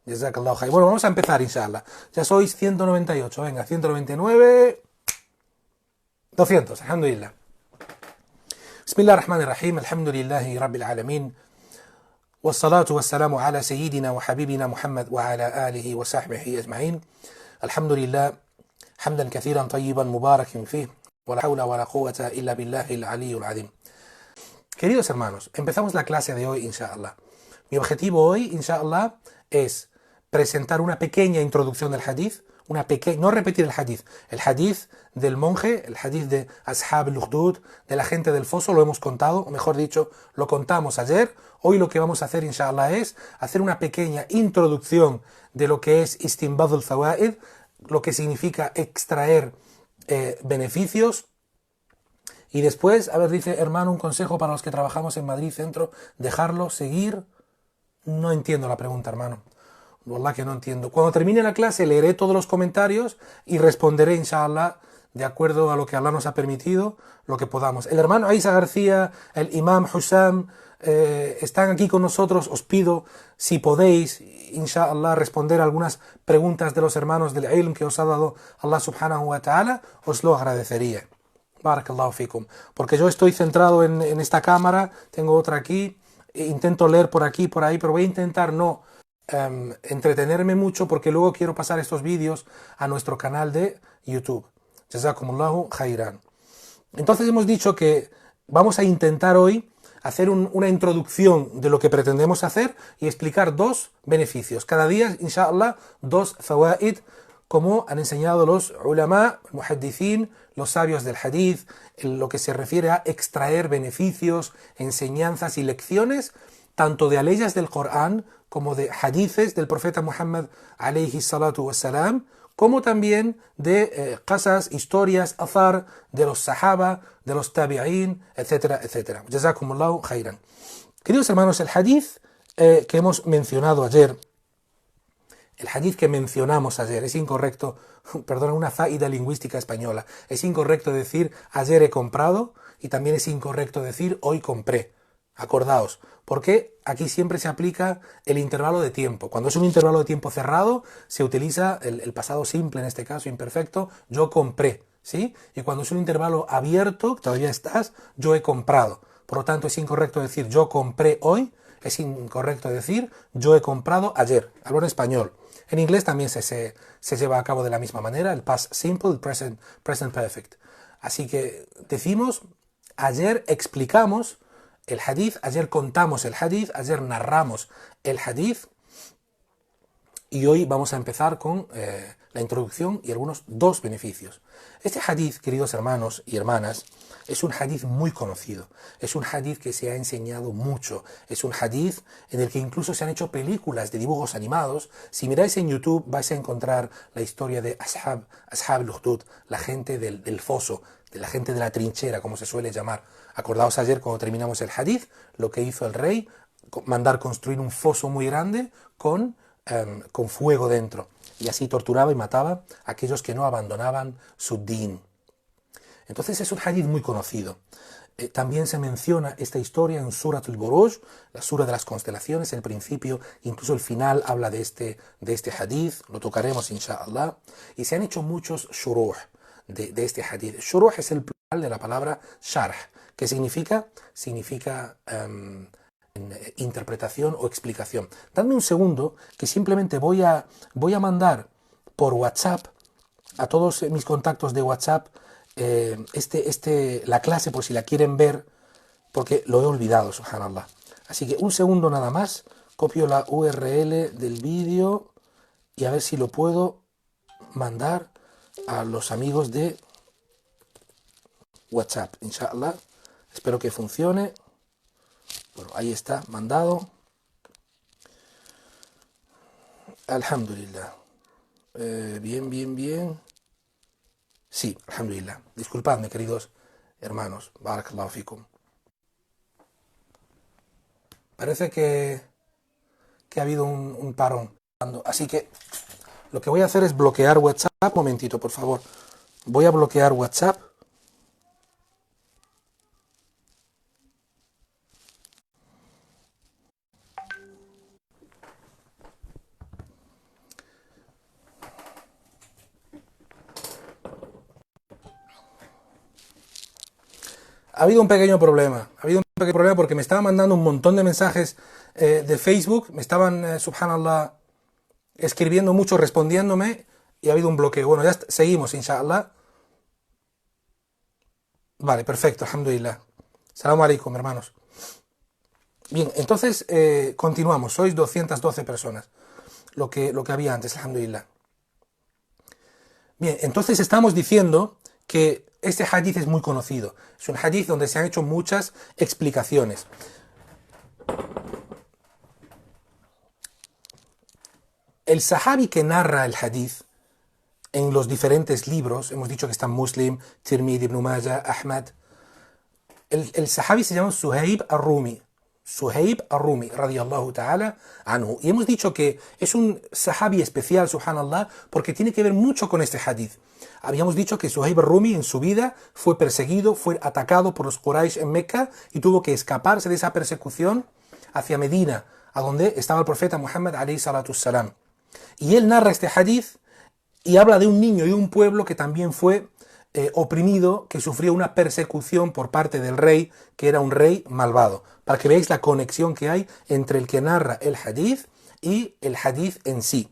Jazakallahu khair. Bueno, vamos a empezar, inshallah. Ya sois 198, venga, 199, 200, alhamdulillah. Bismillah ar-Rahman ar-Rahim, alhamdulillahi rabbil alamin. والصلاة والسلام على سيدنا وحبيبنا محمد وعلى آله وصحبه أجمعين. الحمد لله حمدا كثيرا طيبا مباركا فيه ولا حول ولا قوة إلا بالله العلي العظيم. Queridos hermanos, empezamos la clase de hoy, inshallah. Mi objetivo hoy, inshallah, es presentar una pequeña introducción del hadith, no repetir el hadith del monje, el hadith de Ashab al-Ukhdud, de la gente del foso, lo hemos contado, o mejor dicho, lo contamos ayer. Hoy lo que vamos a hacer, inshallah, es hacer una pequeña introducción de lo que es Istinbad al-Fawaid, lo que significa extraer beneficios. Y después, a ver, dice, hermano, un consejo para los que trabajamos en Madrid Centro, dejarlo, seguir. No entiendo la pregunta, hermano. Wallah que no entiendo. Cuando termine la clase leeré todos los comentarios y responderé, inshallah, de acuerdo a lo que Allah nos ha permitido, lo que podamos. El hermano Isa García, el imam Hussam, están aquí con nosotros. Os pido, si podéis, inshallah, responder algunas preguntas de los hermanos del ilm que os ha dado Allah subhanahu wa ta'ala, os lo agradecería. Barakallahu fikum. Porque yo estoy centrado en esta cámara, tengo otra aquí, intento leer por aquí, por ahí, pero voy a intentar no entretenerme mucho porque luego quiero pasar estos vídeos a nuestro canal de YouTube. Jazakumullahu khairan. Entonces hemos dicho que vamos a intentar hoy hacer una introducción de lo que pretendemos hacer y explicar dos beneficios. Cada día, inshallah, dos fawaid, como han enseñado los ulama, muhaddithin, los sabios del hadith, en lo que se refiere a extraer beneficios, enseñanzas y lecciones, tanto de aleyas del Corán como de hadithes del profeta Muhammad alayhi salatu wassalam, como también de qasas, historias, azar de los sahaba, de los tabi'in, etcétera, etcétera. Jazakumullahu khairan. Queridos hermanos, el hadith que hemos mencionado ayer, el hadith que mencionamos ayer, es incorrecto, perdón, una faida lingüística española, es incorrecto decir ayer he comprado y también es incorrecto decir hoy compré. Acordaos, porque aquí siempre se aplica el intervalo de tiempo. Cuando es un intervalo de tiempo cerrado, se utiliza el pasado simple, en este caso imperfecto, yo compré, ¿sí? Y cuando es un intervalo abierto, todavía estás, yo he comprado. Por lo tanto, es incorrecto decir yo compré hoy, es incorrecto decir yo he comprado ayer. Hablo en español. En inglés también se lleva a cabo de la misma manera, el past simple, el present perfect. Así que decimos, ayer explicamos el hadith, ayer contamos el hadith, ayer narramos el hadith y hoy vamos a empezar con la introducción y algunos dos beneficios. Este hadith, queridos hermanos y hermanas, es un hadith muy conocido, es un hadith que se ha enseñado mucho, es un hadith en el que incluso se han hecho películas de dibujos animados. Si miráis en YouTube vais a encontrar la historia de Ashab al-Ukhdud, la gente del foso, de la gente de la trinchera, como se suele llamar. Acordaos ayer cuando terminamos el hadith, lo que hizo el rey, mandar construir un foso muy grande con fuego dentro. Y así torturaba y mataba a aquellos que no abandonaban su din. Entonces es un hadith muy conocido. También se menciona esta historia en Surat al-Buruj, la sura de las constelaciones, el principio, incluso el final habla de este hadith, lo tocaremos inshallah. Y se han hecho muchos shuruh de este hadith. Shuruh es el plural de la palabra sharh, que significa interpretación o explicación. Dadme un segundo que simplemente voy a mandar por WhatsApp a todos mis contactos de WhatsApp la clase por si la quieren ver, porque lo he olvidado, subhanallah. Así que un segundo nada más, copio la URL del vídeo y a ver si lo puedo mandar a los amigos de WhatsApp, inshallah. Espero que funcione. Bueno, ahí está, mandado. Alhamdulillah. Bien. Sí, alhamdulillah. Disculpadme, queridos hermanos. Barakallahu fikum. Parece que ha habido un parón. Así que lo que voy a hacer es bloquear WhatsApp. Un momentito, por favor. Voy a bloquear WhatsApp. ha habido un pequeño problema. Ha habido un pequeño problema porque me estaban mandando un montón de mensajes de Facebook. Me estaban, subhanallah, escribiendo mucho, respondiéndome. Y ha habido un bloqueo. Bueno, ya seguimos, inshallah. Vale, perfecto, alhamdulillah. Salamu alaikum, hermanos. Bien, entonces continuamos. Sois 212 personas. Lo que había antes, alhamdulillah. Bien, entonces estamos diciendo que este hadith es muy conocido. Es un hadith donde se han hecho muchas explicaciones. El sahabi que narra el hadith en los diferentes libros, hemos dicho que están Muslim, Tirmidhi, Ibn Majah, Ahmad. El sahabi se llama Suhaib al-Rumi. Suhaib al-Rumi, radiyallahu ta'ala anhu. Y hemos dicho que es un sahabi especial, subhanallah, porque tiene que ver mucho con este hadith. Habíamos dicho que Suhaib al-Rumi en su vida fue perseguido, fue atacado por los Quraysh en Meca y tuvo que escaparse de esa persecución hacia Medina, a donde estaba el profeta Muhammad alayhi salatu salam. Y él narra este hadith y habla de un niño y un pueblo que también fue oprimido, que sufrió una persecución por parte del rey, que era un rey malvado. Para que veáis la conexión que hay entre el que narra el hadith y el hadith en sí.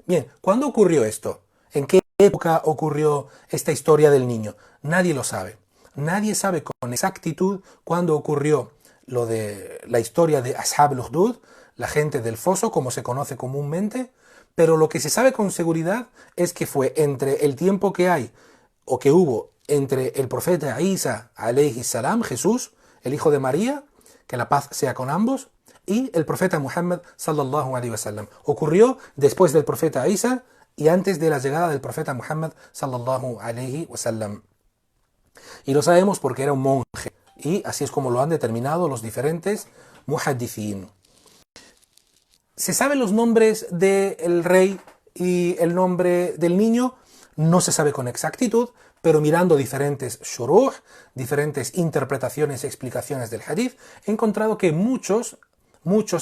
Bien, ¿cuándo ocurrió esto? ¿En qué época ocurrió esta historia del niño? Nadie lo sabe. Nadie sabe con exactitud cuándo ocurrió lo de la historia de Ashab al-Ukhdud, la gente del foso, como se conoce comúnmente, pero lo que se sabe con seguridad es que fue entre el tiempo que hay o que hubo entre el profeta Isa alayhi salam, Jesús, el hijo de María, que la paz sea con ambos, y el profeta Muhammad sallallahu alayhi wasallam. Ocurrió después del profeta Isa y antes de la llegada del profeta Muhammad sallallahu alayhi wasallam. Y lo sabemos porque era un monje, y así es como lo han determinado los diferentes muhaddithin. ¿Se saben los nombres del rey y el nombre del niño? No se sabe con exactitud, pero mirando diferentes shuruh, diferentes interpretaciones y explicaciones del hadith, he encontrado que muchos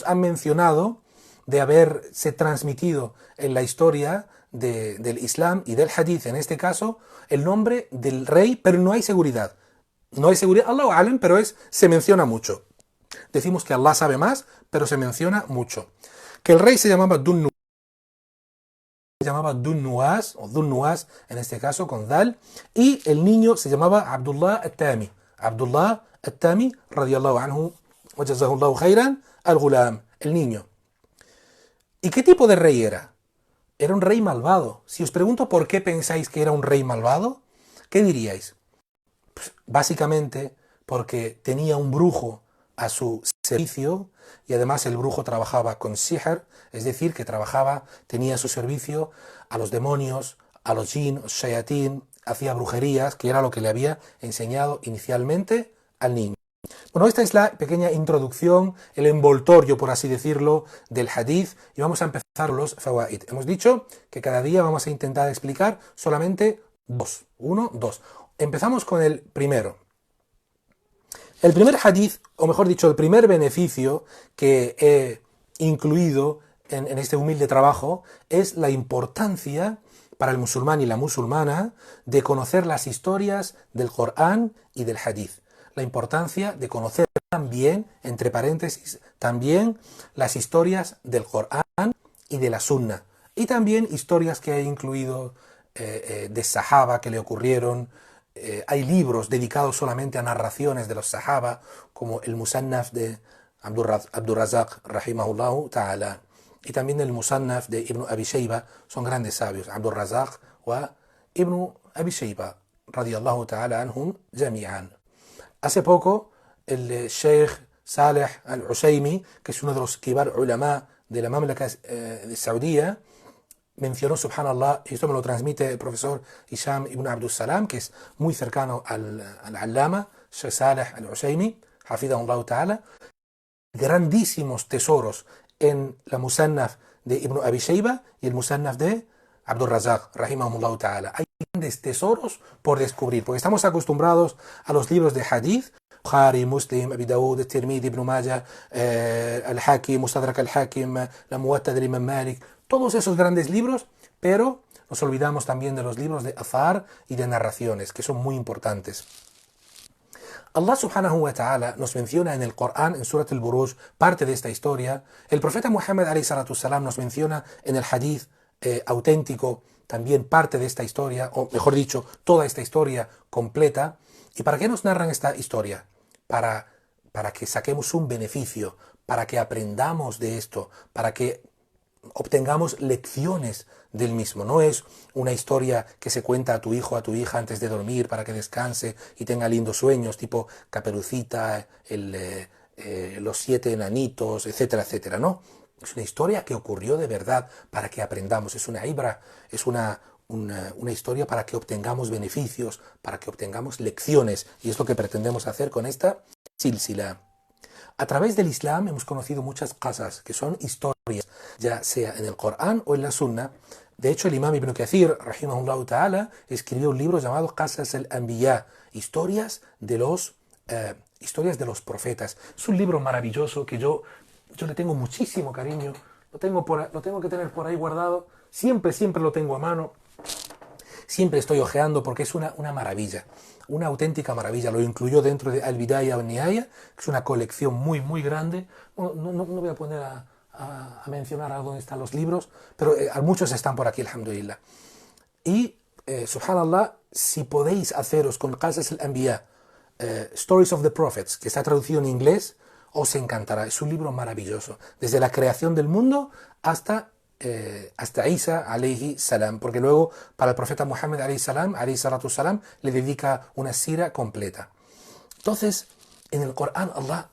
han mencionado de haberse transmitido en la historia del Islam y del hadith, en este caso, el nombre del rey, pero no hay seguridad. No hay seguridad, Allahu alam, pero se menciona mucho. Decimos que Allah sabe más, pero se menciona mucho. Que el rey se llamaba Dun-Nuwas, o Dun-Nuwas en este caso con Dal, y el niño se llamaba Abdullah al-Tami. Abdullah al-Tami, radiyallahu anhu, wa jazahullahu khairan, al-Ghulam, el niño. ¿Y qué tipo de rey era? Era un rey malvado. Si os pregunto por qué pensáis que era un rey malvado, ¿qué diríais? Pues, básicamente porque tenía un brujo a su servicio y además el brujo trabajaba con sihr, es decir, que tenía a su servicio a los demonios, a los jinn, los shayatín, hacía brujerías, que era lo que le había enseñado inicialmente al niño. Bueno, esta es la pequeña introducción, el envoltorio, por así decirlo, del hadith, y vamos a empezar los fawaid. Hemos dicho que cada día vamos a intentar explicar solamente dos. Empezamos con el primero. El primer hadith, o mejor dicho, el primer beneficio que he incluido en este humilde trabajo es la importancia para el musulmán y la musulmana de conocer las historias del Corán y del hadith. La importancia de conocer también, entre paréntesis, también las historias del Corán y de la Sunna. Y también historias que he incluido de Sahaba que le ocurrieron. Hay libros dedicados solamente a narraciones de los Sahaba, como el Musannaf de Abdur Razak, rahimahullahu ta'ala, y también el Musannaf de Ibn Abi Shayba. Son grandes sabios, Abdur Razak wa Ibn Abi Shayba, radiyallahu ta'ala anhum jami'an. Hace poco, el Sheikh Saleh al-Ushaymi, que es uno de los kibar ulama de la Mamlaka de Saudía, mencionó, subhanallah, y esto me lo transmite el profesor Hisham ibn Abdul Salam, que es muy cercano al Allama, Sheikh Saleh al-Ushaymi, hafidahullah ta'ala, grandísimos tesoros en la Musannaf de Ibn Abi Shayba y el Musannaf de Abdur Razak, rahimahullah ta'ala. Hay grandes tesoros por descubrir, porque estamos acostumbrados a los libros de hadith, Bukhari, Muslim, Abi Dawud, Tirmidhi, Ibn Majah, Al-Hakim, Mustadrak al-Hakim, la Muwatta del Imam Malik, todos esos grandes libros, pero nos olvidamos también de los libros de Athar y de narraciones, que son muy importantes. Allah subhanahu wa ta'ala nos menciona en el Corán, en Surat al-Buruj, parte de esta historia. El profeta Muhammad alayhi salatu salam nos menciona en el hadith auténtico también parte de esta historia, o mejor dicho, toda esta historia completa. ¿Y para qué nos narran esta historia? Para que saquemos un beneficio, para que aprendamos de esto, para que obtengamos lecciones del mismo. No es una historia que se cuenta a tu hijo, a tu hija antes de dormir para que descanse y tenga lindos sueños, tipo Caperucita, los 7 enanitos, etcétera, etcétera. No, es una historia que ocurrió de verdad para que aprendamos. Es una ibra, es una historia para que obtengamos beneficios, para que obtengamos lecciones. Y es lo que pretendemos hacer con esta silsila. A través del Islam hemos conocido muchas qasas, que son historias, ya sea en el Corán o en la Sunna. De hecho, el imam Ibn Kathir, rahimahullah ta'ala, escribió un libro llamado Qasas al-Anbiya, historias de los profetas. Es un libro maravilloso que yo le tengo muchísimo cariño, lo tengo que tener por ahí guardado, siempre lo tengo a mano, siempre estoy hojeando porque es una maravilla. Una auténtica maravilla. Lo incluyó dentro de Al-Bidaya wa Nihaya, que es una colección muy, muy grande. No voy a poner a mencionar a dónde están los libros, pero muchos están por aquí, alhamdulillah. Y, subhanallah, si podéis haceros con Qasas al-Anbiya, Stories of the Prophets, que está traducido en inglés, os encantará. Es un libro maravilloso. Desde la creación del mundo hasta Isa alayhi salam, porque luego para el profeta Muhammad alayhi salatu salam, le dedica una sira completa. Entonces, en el Corán Allah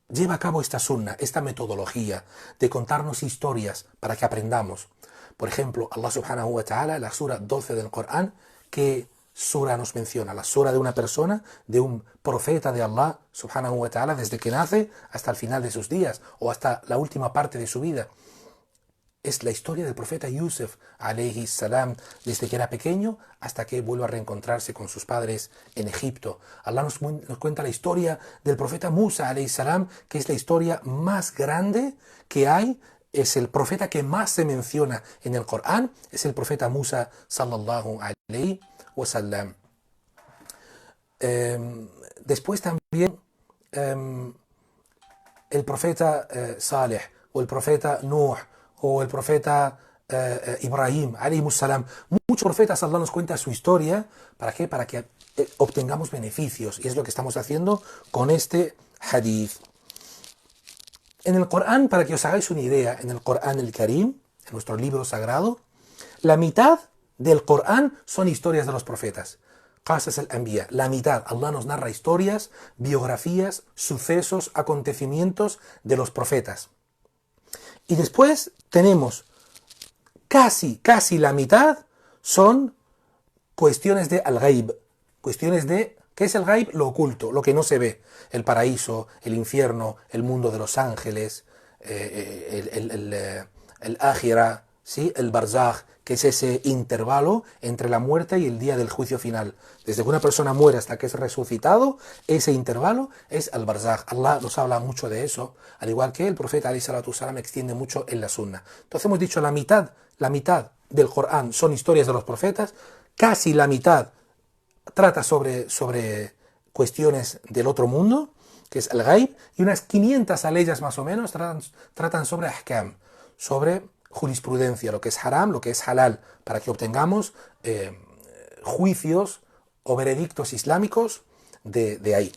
lleva a cabo esta sunna, esta metodología de contarnos historias para que aprendamos. Por ejemplo, Allah subhanahu wa ta'ala, la sura 12 del Corán, ¿qué sura nos menciona? La sura de una persona, de un profeta de Allah subhanahu wa ta'ala, desde que nace hasta el final de sus días, o hasta la última parte de su vida. Es la historia del profeta Yusuf, alayhi salam, desde que era pequeño hasta que vuelve a reencontrarse con sus padres en Egipto. Allah nos cuenta la historia del profeta Musa, alayhi salam, que es la historia más grande que hay. Es el profeta que más se menciona en el Corán. Es el profeta Musa, sallallahu alayhi wa sallam. Después también el profeta Saleh o el profeta Nuh o el profeta Ibrahim, alayhi salam. Muchos profetas Allah nos cuenta su historia. ¿Para qué? Para que obtengamos beneficios. Y es lo que estamos haciendo con este hadith. En el Corán, para que os hagáis una idea, en el Corán el Karim, en nuestro libro sagrado, la mitad del Corán son historias de los profetas. Qasas al-Anbiya, la mitad. Allah nos narra historias, biografías, sucesos, acontecimientos de los profetas. Y después tenemos casi la mitad son cuestiones de al-Ghaib, cuestiones de, ¿qué es el Ghaib? Lo oculto, lo que no se ve, el paraíso, el infierno, el mundo de los ángeles, el Akhira, ¿sí? El Barzakh, que es ese intervalo entre la muerte y el día del juicio final. Desde que una persona muere hasta que es resucitado, ese intervalo es el Barzakh. Allah nos habla mucho de eso, al igual que el profeta alayhi salatu salam extiende mucho en la sunna. Entonces hemos dicho la mitad del Corán son historias de los profetas, casi la mitad trata sobre cuestiones del otro mundo, que es el Ghaib, y unas 500 aleyas más o menos tratan sobre ahkam, sobre jurisprudencia, lo que es haram, lo que es halal, para que obtengamos juicios o veredictos islámicos de ahí.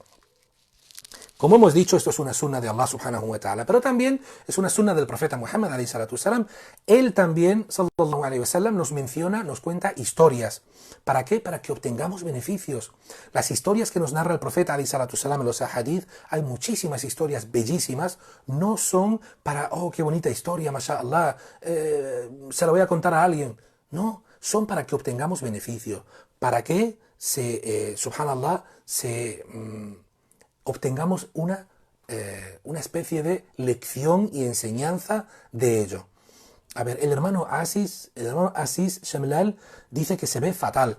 Como hemos dicho, esto es una sunna de Allah subhanahu wa ta'ala, pero también es una sunna del profeta Muhammad alayhi salatu salam. Él también, sallallahu alayhi wa sallam, nos cuenta historias. ¿Para qué? Para que obtengamos beneficios. Las historias que nos narra el profeta alayhi salatu salam en los ahadith, hay muchísimas historias bellísimas, no son para, oh, qué bonita historia, mashallah, se la voy a contar a alguien. No, son para que obtengamos beneficio, para que subhanallah, obtengamos una especie de lección y enseñanza de ello. A ver, el hermano Aziz Shamlal dice que se ve fatal.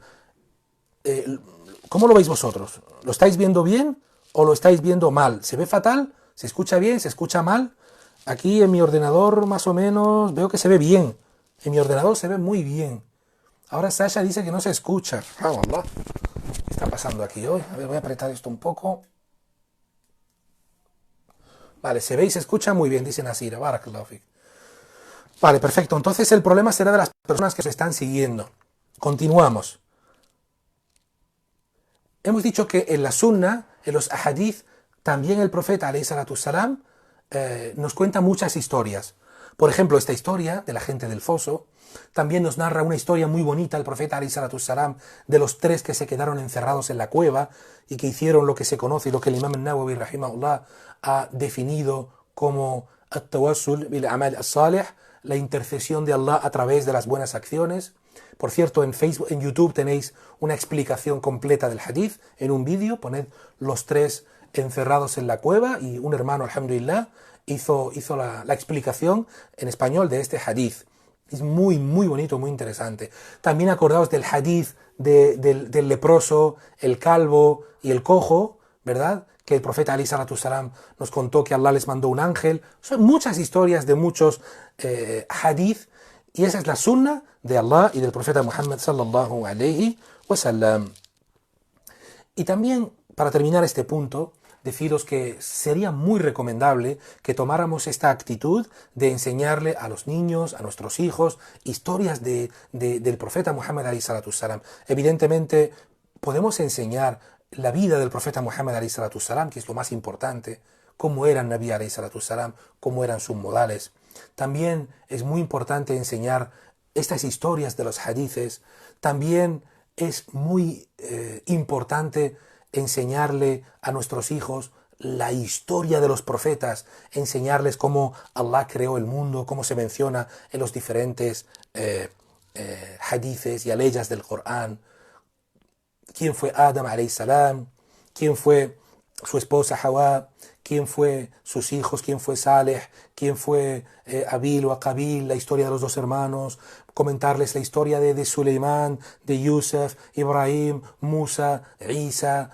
¿Cómo lo veis vosotros? ¿Lo estáis viendo bien o lo estáis viendo mal? ¿Se ve fatal? ¿Se escucha bien? ¿Se escucha mal? Aquí en mi ordenador más o menos veo que se ve bien. En mi ordenador se ve muy bien. Ahora Sasha dice que no se escucha. Ah, Allah. ¿Qué está pasando aquí hoy? A ver, voy a apretar esto un poco. Vale, se ve y se escucha muy bien, dice Nasira. Barakallahu fik. Vale, perfecto. Entonces el problema será de las personas que se están siguiendo. Continuamos. Hemos dicho que en la sunna, en los ahadith, también el profeta alayhi salatu salam nos cuenta muchas historias. Por ejemplo, esta historia de la gente del foso también nos narra una historia muy bonita el profeta alayhi salatu salam de los 3 que se quedaron encerrados en la cueva y que hicieron lo que se conoce y lo que el imam al-Nawawi rahimahullah ha definido como at-tawassul bil amal as-salih, la intercesión de Allah a través de las buenas acciones. Por cierto, en Facebook, en YouTube tenéis una explicación completa del hadith en un vídeo. Poned los 3 encerrados en la cueva y un hermano, alhamdulillah, hizo la explicación en español de este hadith. Es muy, muy bonito, muy interesante. También acordaos del hadith del leproso, el calvo y el cojo, ¿verdad? Que el profeta alayhi salatu salam nos contó que Allah les mandó un ángel. Son muchas historias de muchos hadith. Y esa es la sunna de Allah y del profeta Muhammad sallallahu alayhi wa sallam. Y también, para terminar este punto, deciros que sería muy recomendable que tomáramos esta actitud de enseñarle a los niños, a nuestros hijos, historias del profeta Muhammad alayhi salatu salam. Evidentemente, podemos enseñar la vida del profeta Muhammad alayhi salatu salam, que es lo más importante, cómo era el Nabi alayhi salatu salam, cómo eran sus modales. También es muy importante enseñar estas historias de los hadices. También es muy importante enseñarle a nuestros hijos la historia de los profetas, enseñarles cómo Allah creó el mundo, cómo se menciona en los diferentes hadices y aleyas del Corán, quién fue Adam alayhi salam, quién fue su esposa Hawa, quién fue sus hijos, quién fue Saleh, quién fue Abil o Qabil, la historia de los 2 hermanos, comentarles la historia de Suleimán, de Yusuf, Ibrahim, Musa, Isa,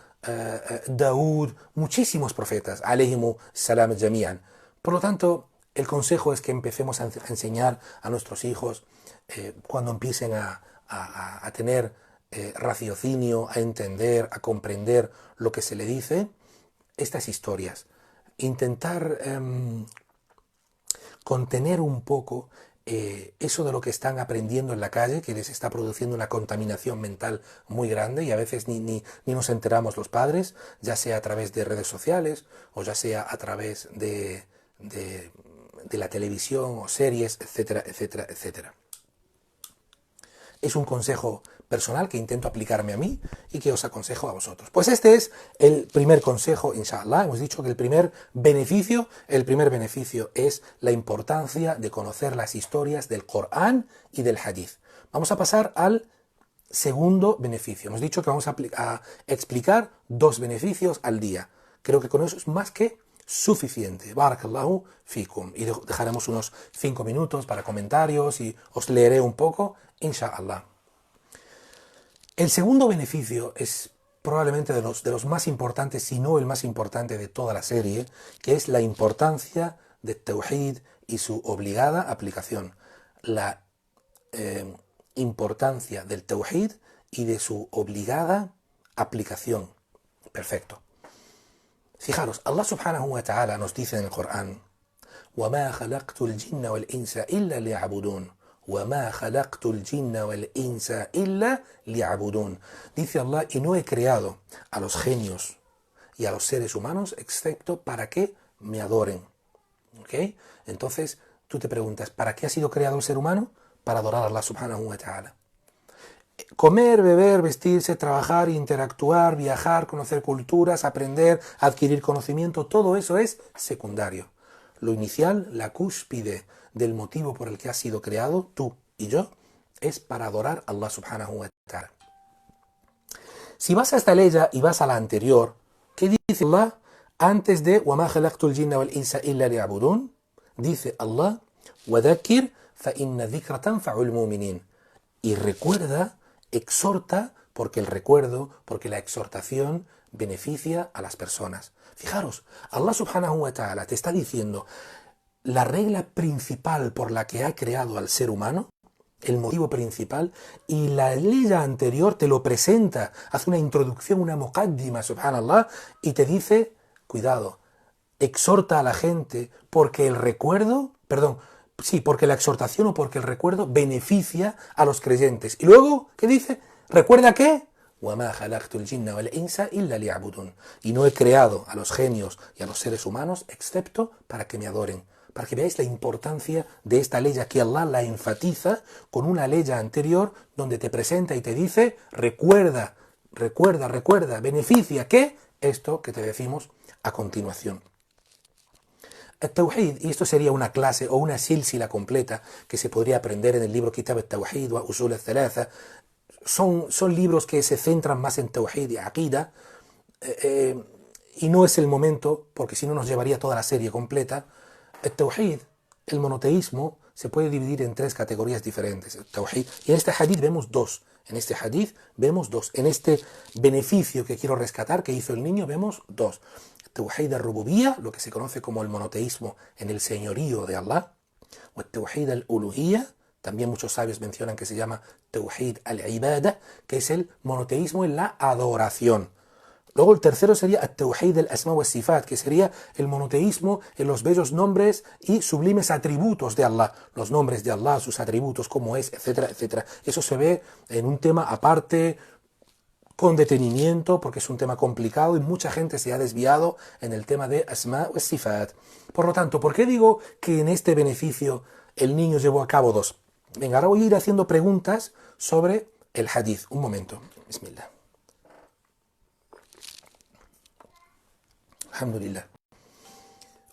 Daud, muchísimos profetas, alayhimu salam jami'an. Por lo tanto, el consejo es que empecemos a enseñar a nuestros hijos cuando empiecen a tener raciocinio, a entender, a comprender lo que se le dice, estas historias. Intentar contener un poco eso de lo que están aprendiendo en la calle, que les está produciendo una contaminación mental muy grande y a veces ni nos enteramos los padres, ya sea a través de redes sociales o ya sea a través de la televisión o series, etcétera, etcétera, etcétera. Es un consejo personal que intento aplicarme a mí y que os aconsejo a vosotros. Pues este es el primer consejo, inshallah. Hemos dicho que el primer beneficio es la importancia de conocer las historias del Corán y del Hadith. Vamos a pasar al segundo beneficio. Hemos dicho que vamos a explicar 2 beneficios al día. Creo que con eso es más que suficiente. Barakallahu fikum. Y dejaremos unos 5 minutos para comentarios y os leeré un poco, inshallah. El segundo beneficio es probablemente de los más importantes, si no el más importante de toda la serie, que es la importancia del Tawhid y su obligada aplicación. La importancia del Tawhid y de su obligada aplicación. Perfecto. Fijaros, Allah subhanahu wa ta'ala nos dice en el Corán: وَمَا خَلَقْتُ الْجِنَّ وَالْإِنسَ إِلَّا لِيَعْبُدُونَ وَمَا خَلَقْتُ الْجِنَّ وَالْإِنسَ إِلَّا لِيَعْبُدُونَ. Dice Allah, y no he creado a los genios y a los seres humanos excepto para que me adoren. ¿Ok? Entonces, tú te preguntas, ¿para qué ha sido creado el ser humano? Para adorar a Allah subhanahu wa ta'ala. Comer, beber, vestirse, trabajar, interactuar, viajar, conocer culturas, aprender, adquirir conocimiento, todo eso es secundario. Lo inicial, la cúspide del motivo por el que has sido creado, tú y yo, es para adorar a Allah subhanahu wa ta'ala. Si vas a esta ley y vas a la anterior, ¿qué dice Allah antes de وَمَا خَلَقْتُ الْجِنَّ وَالْإِنسَ إِلَّا لِيَعْبُدُونَ? Dice Allah: وَذَكِّرْ فَإِنَّ الذِّكْرَ تَنْفَعُ الْمُؤْمِنِينَ. Y recuerda, exhorta, porque la exhortación beneficia a las personas. Fijaros, Allah subhanahu wa ta'ala te está diciendo la regla principal por la que ha creado al ser humano, el motivo principal, y la ley anterior te lo presenta, hace una introducción, una muqaddima, subhanallah, y te dice, cuidado, exhorta a la gente porque el recuerdo, perdón, sí, porque la exhortación o porque el recuerdo beneficia a los creyentes. Y luego, ¿qué dice? ¿Recuerda qué? وَمَا خَلَقْتُ الْجِنَّ وَالْإِنسَ إِلَّا لِيَعْبُدُونِ. Y no he creado a los genios y a los seres humanos excepto para que me adoren. Para que veáis la importancia de esta ley, que Allah la enfatiza con una ley anterior donde te presenta y te dice, recuerda, recuerda, recuerda, beneficia, ¿qué? Esto que te decimos a continuación. El-Tawhid, y esto sería una clase o una sílsila completa que se podría aprender en el libro Kitab al-Tawhid o Usul al-Thalatha. Son libros que se centran más en Tawhid y Aqida, y no es el momento, porque si no nos llevaría toda la serie completa. El Tawhid, el monoteísmo, se puede dividir en tres categorías diferentes. El Tawhid, y en este hadith vemos dos. En este hadith vemos dos. En este beneficio que quiero rescatar que hizo el niño vemos dos. Tawhid al-Rububiyya, lo que se conoce como el monoteísmo en el señorío de Allah, o el Tawhid al-Uluhiyya, también muchos sabios mencionan que se llama Tawhid al-Ibadah, que es el monoteísmo en la adoración. Luego el tercero sería el Tawhid al-Asma wa Sifat, que sería el monoteísmo en los bellos nombres y sublimes atributos de Allah. Los nombres de Allah, sus atributos, cómo es, etcétera, etcétera. Eso se ve en un tema aparte, con detenimiento, porque es un tema complicado y mucha gente se ha desviado en el tema de Asma wa Sifat. Por lo tanto, ¿por qué digo que en este beneficio el niño llevó a cabo dos? Venga, ahora voy a ir haciendo preguntas sobre el hadith. Un momento. Bismillah. Alhamdulillah.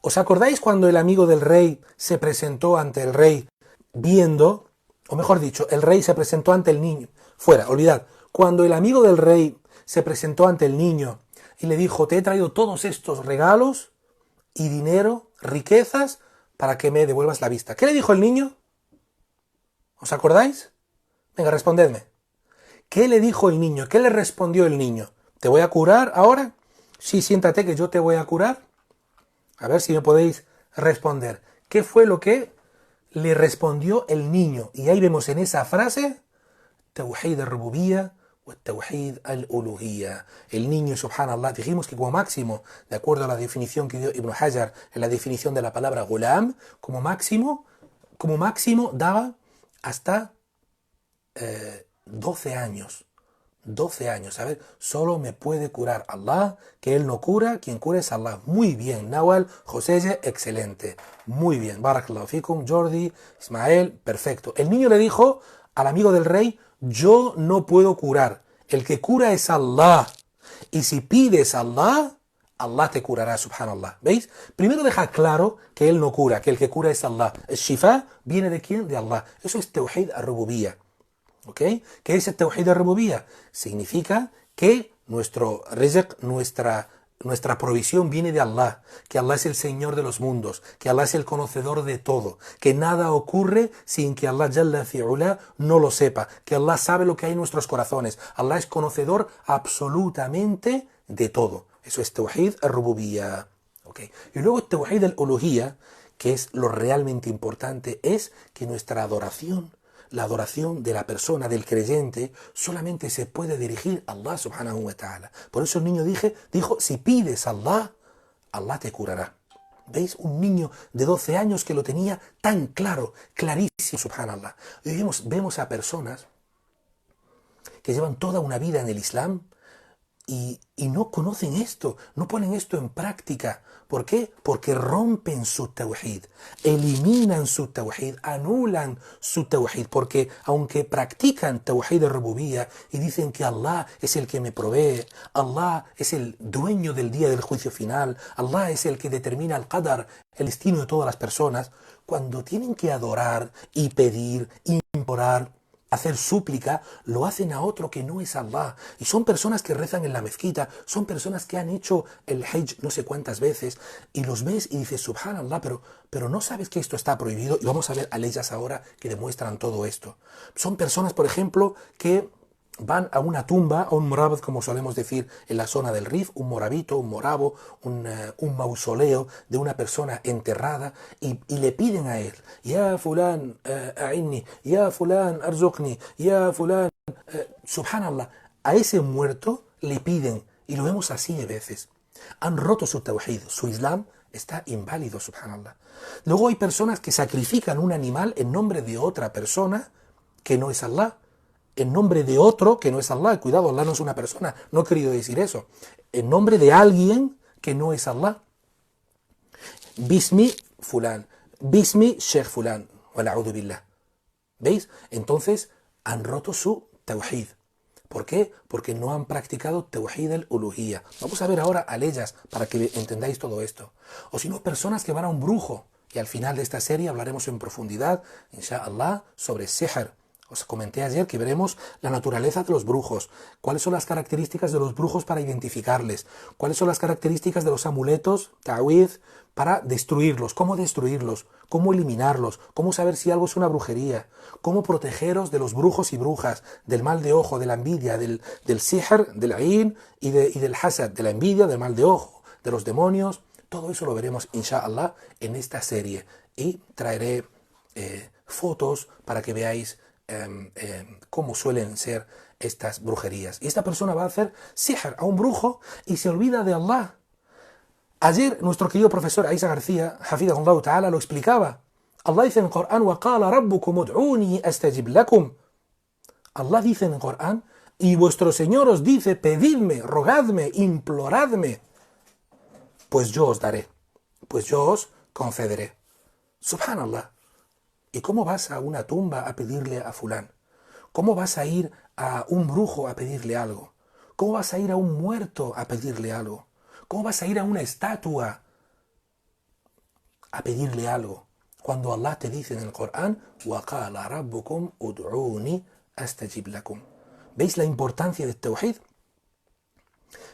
¿Os acordáis cuando el amigo del rey se presentó ante el rey viendo, o mejor dicho, el rey se presentó ante el niño? Fuera, olvidad. Cuando el amigo del rey se presentó ante el niño y le dijo, te he traído todos estos regalos y dinero, riquezas, para que me devuelvas la vista. ¿Qué le dijo el niño? ¿Os acordáis? Venga, respondedme. ¿Qué le dijo el niño? ¿Qué le respondió el niño? ¿Te voy a curar ahora? Sí, siéntate que yo te voy a curar. A ver si me podéis responder. ¿Qué fue lo que le respondió el niño? Y ahí vemos en esa frase, Tawhid al-Rububiyya o Tawhid al-Uluhiyya. El niño, subhanallah, dijimos que como máximo, de acuerdo a la definición que dio Ibn Hajar, en la definición de la palabra gulam, como máximo daba hasta 12 años. 12 años, a ver, solo me puede curar Allah, que Él no cura, quien cura es Allah. Muy bien, Nawal, José, excelente. Muy bien, Barakallahu fikum, Jordi, Ismael, perfecto. El niño le dijo al amigo del rey, yo no puedo curar, el que cura es Allah. Y si pides a Allah, Allah te curará, subhanallah. ¿Veis? Primero deja claro que Él no cura, que el que cura es Allah. El shifa viene de ¿quién? De Allah. Eso es Tawhid al-Rububiyya. ¿Ok? ¿Qué es el Tawhid al-Rububiyya? Significa que nuestro rizq, nuestra provisión viene de Allah, que Allah es el Señor de los mundos, que Allah es el conocedor de todo, que nada ocurre sin que Allah Jalla fi'ula no lo sepa, que Allah sabe lo que hay en nuestros corazones. Allah es conocedor absolutamente de todo. Eso es Tawhid al-Rububiyya. ¿Okay? Y luego el Tawhid al-Uluhiyya, que es lo realmente importante, es que nuestra adoración, la adoración de la persona, del creyente, solamente se puede dirigir a Allah subhanahu wa ta'ala. Por eso el niño dijo, si pides a Allah, Allah te curará. ¿Veis? Un niño de 12 años que lo tenía tan claro, clarísimo, subhanallah. Y vemos a personas que llevan toda una vida en el Islam y no conocen esto, no ponen esto en práctica. ¿Por qué? Porque rompen su tawhid, eliminan su tawhid, anulan su tawhid, porque aunque practican tawhid al-Rububiyya y dicen que Allah es el que me provee, Allah es el dueño del día del juicio final, Allah es el que determina el qadar, el destino de todas las personas, cuando tienen que adorar y pedir, implorar, hacer súplica, lo hacen a otro que no es Allah. Y son personas que rezan en la mezquita, son personas que han hecho el Hajj no sé cuántas veces, y los ves y dices, subhanallah, pero no sabes que esto está prohibido. Y vamos a ver aleyas ahora que demuestran todo esto. Son personas, por ejemplo, que van a una tumba, a un morabit, como solemos decir en la zona del Rif, un morabito, un morabo, un mausoleo de una persona enterrada, y le piden a él, ya fulán, a'inni, ya fulán, arzuqni, ya fulán, subhanallah, a ese muerto le piden, y lo vemos así de veces. Han roto su tawhid, su islam está inválido, subhanallah. Luego hay personas que sacrifican un animal en nombre de otra persona que no es Allah, en nombre de otro que no es Allah. Cuidado, Allah no es una persona, no he querido decir eso. En nombre de alguien que no es Allah. Bismi fulan, bismi sheikh fulan, wala'udhu billah. ¿Veis? Entonces han roto su tawhid. ¿Por qué? Porque no han practicado tawhid al-uluhiyya. Vamos a ver ahora a leyes para que entendáis todo esto. O si no, personas que van a un brujo. Y al final de esta serie hablaremos en profundidad, inshallah, sobre sihr. Os comenté ayer que veremos la naturaleza de los brujos, cuáles son las características de los brujos para identificarles, cuáles son las características de los amuletos, ta'widh, para destruirlos, cómo eliminarlos, cómo saber si algo es una brujería, cómo protegeros de los brujos y brujas, del mal de ojo, de la envidia, del sihr, del ain y del hasad, de la envidia, del mal de ojo, de los demonios. Todo eso lo veremos, inshallah, en esta serie. Y traeré fotos para que veáis cómo suelen ser estas brujerías. Y esta persona va a hacer sihr a un brujo y se olvida de Allah. Ayer nuestro querido profesor Aisa García, hafidhahullah ta'ala, lo explicaba. Allah dice en el Corán: وَقَالَ رَبُّكُمُ ادْعُونِي أَسْتَجِبْ لَكُمْ. Allah dice en el Corán: y vuestro Señor os dice, pedidme, rogadme, imploradme, pues yo os daré, pues yo os concederé. Subhanallah. ¿Y cómo vas a una tumba a pedirle a fulán? ¿Cómo vas a ir a un brujo a pedirle algo? ¿Cómo vas a ir a un muerto a pedirle algo? ¿Cómo vas a ir a una estatua a pedirle algo? Cuando Allah te dice en el Corán: وَقَالَ رَبُّكُمْ اُدْعُونِي أَسْتَجِبْ لَكُمْ. ¿Veis la importancia del tawhid?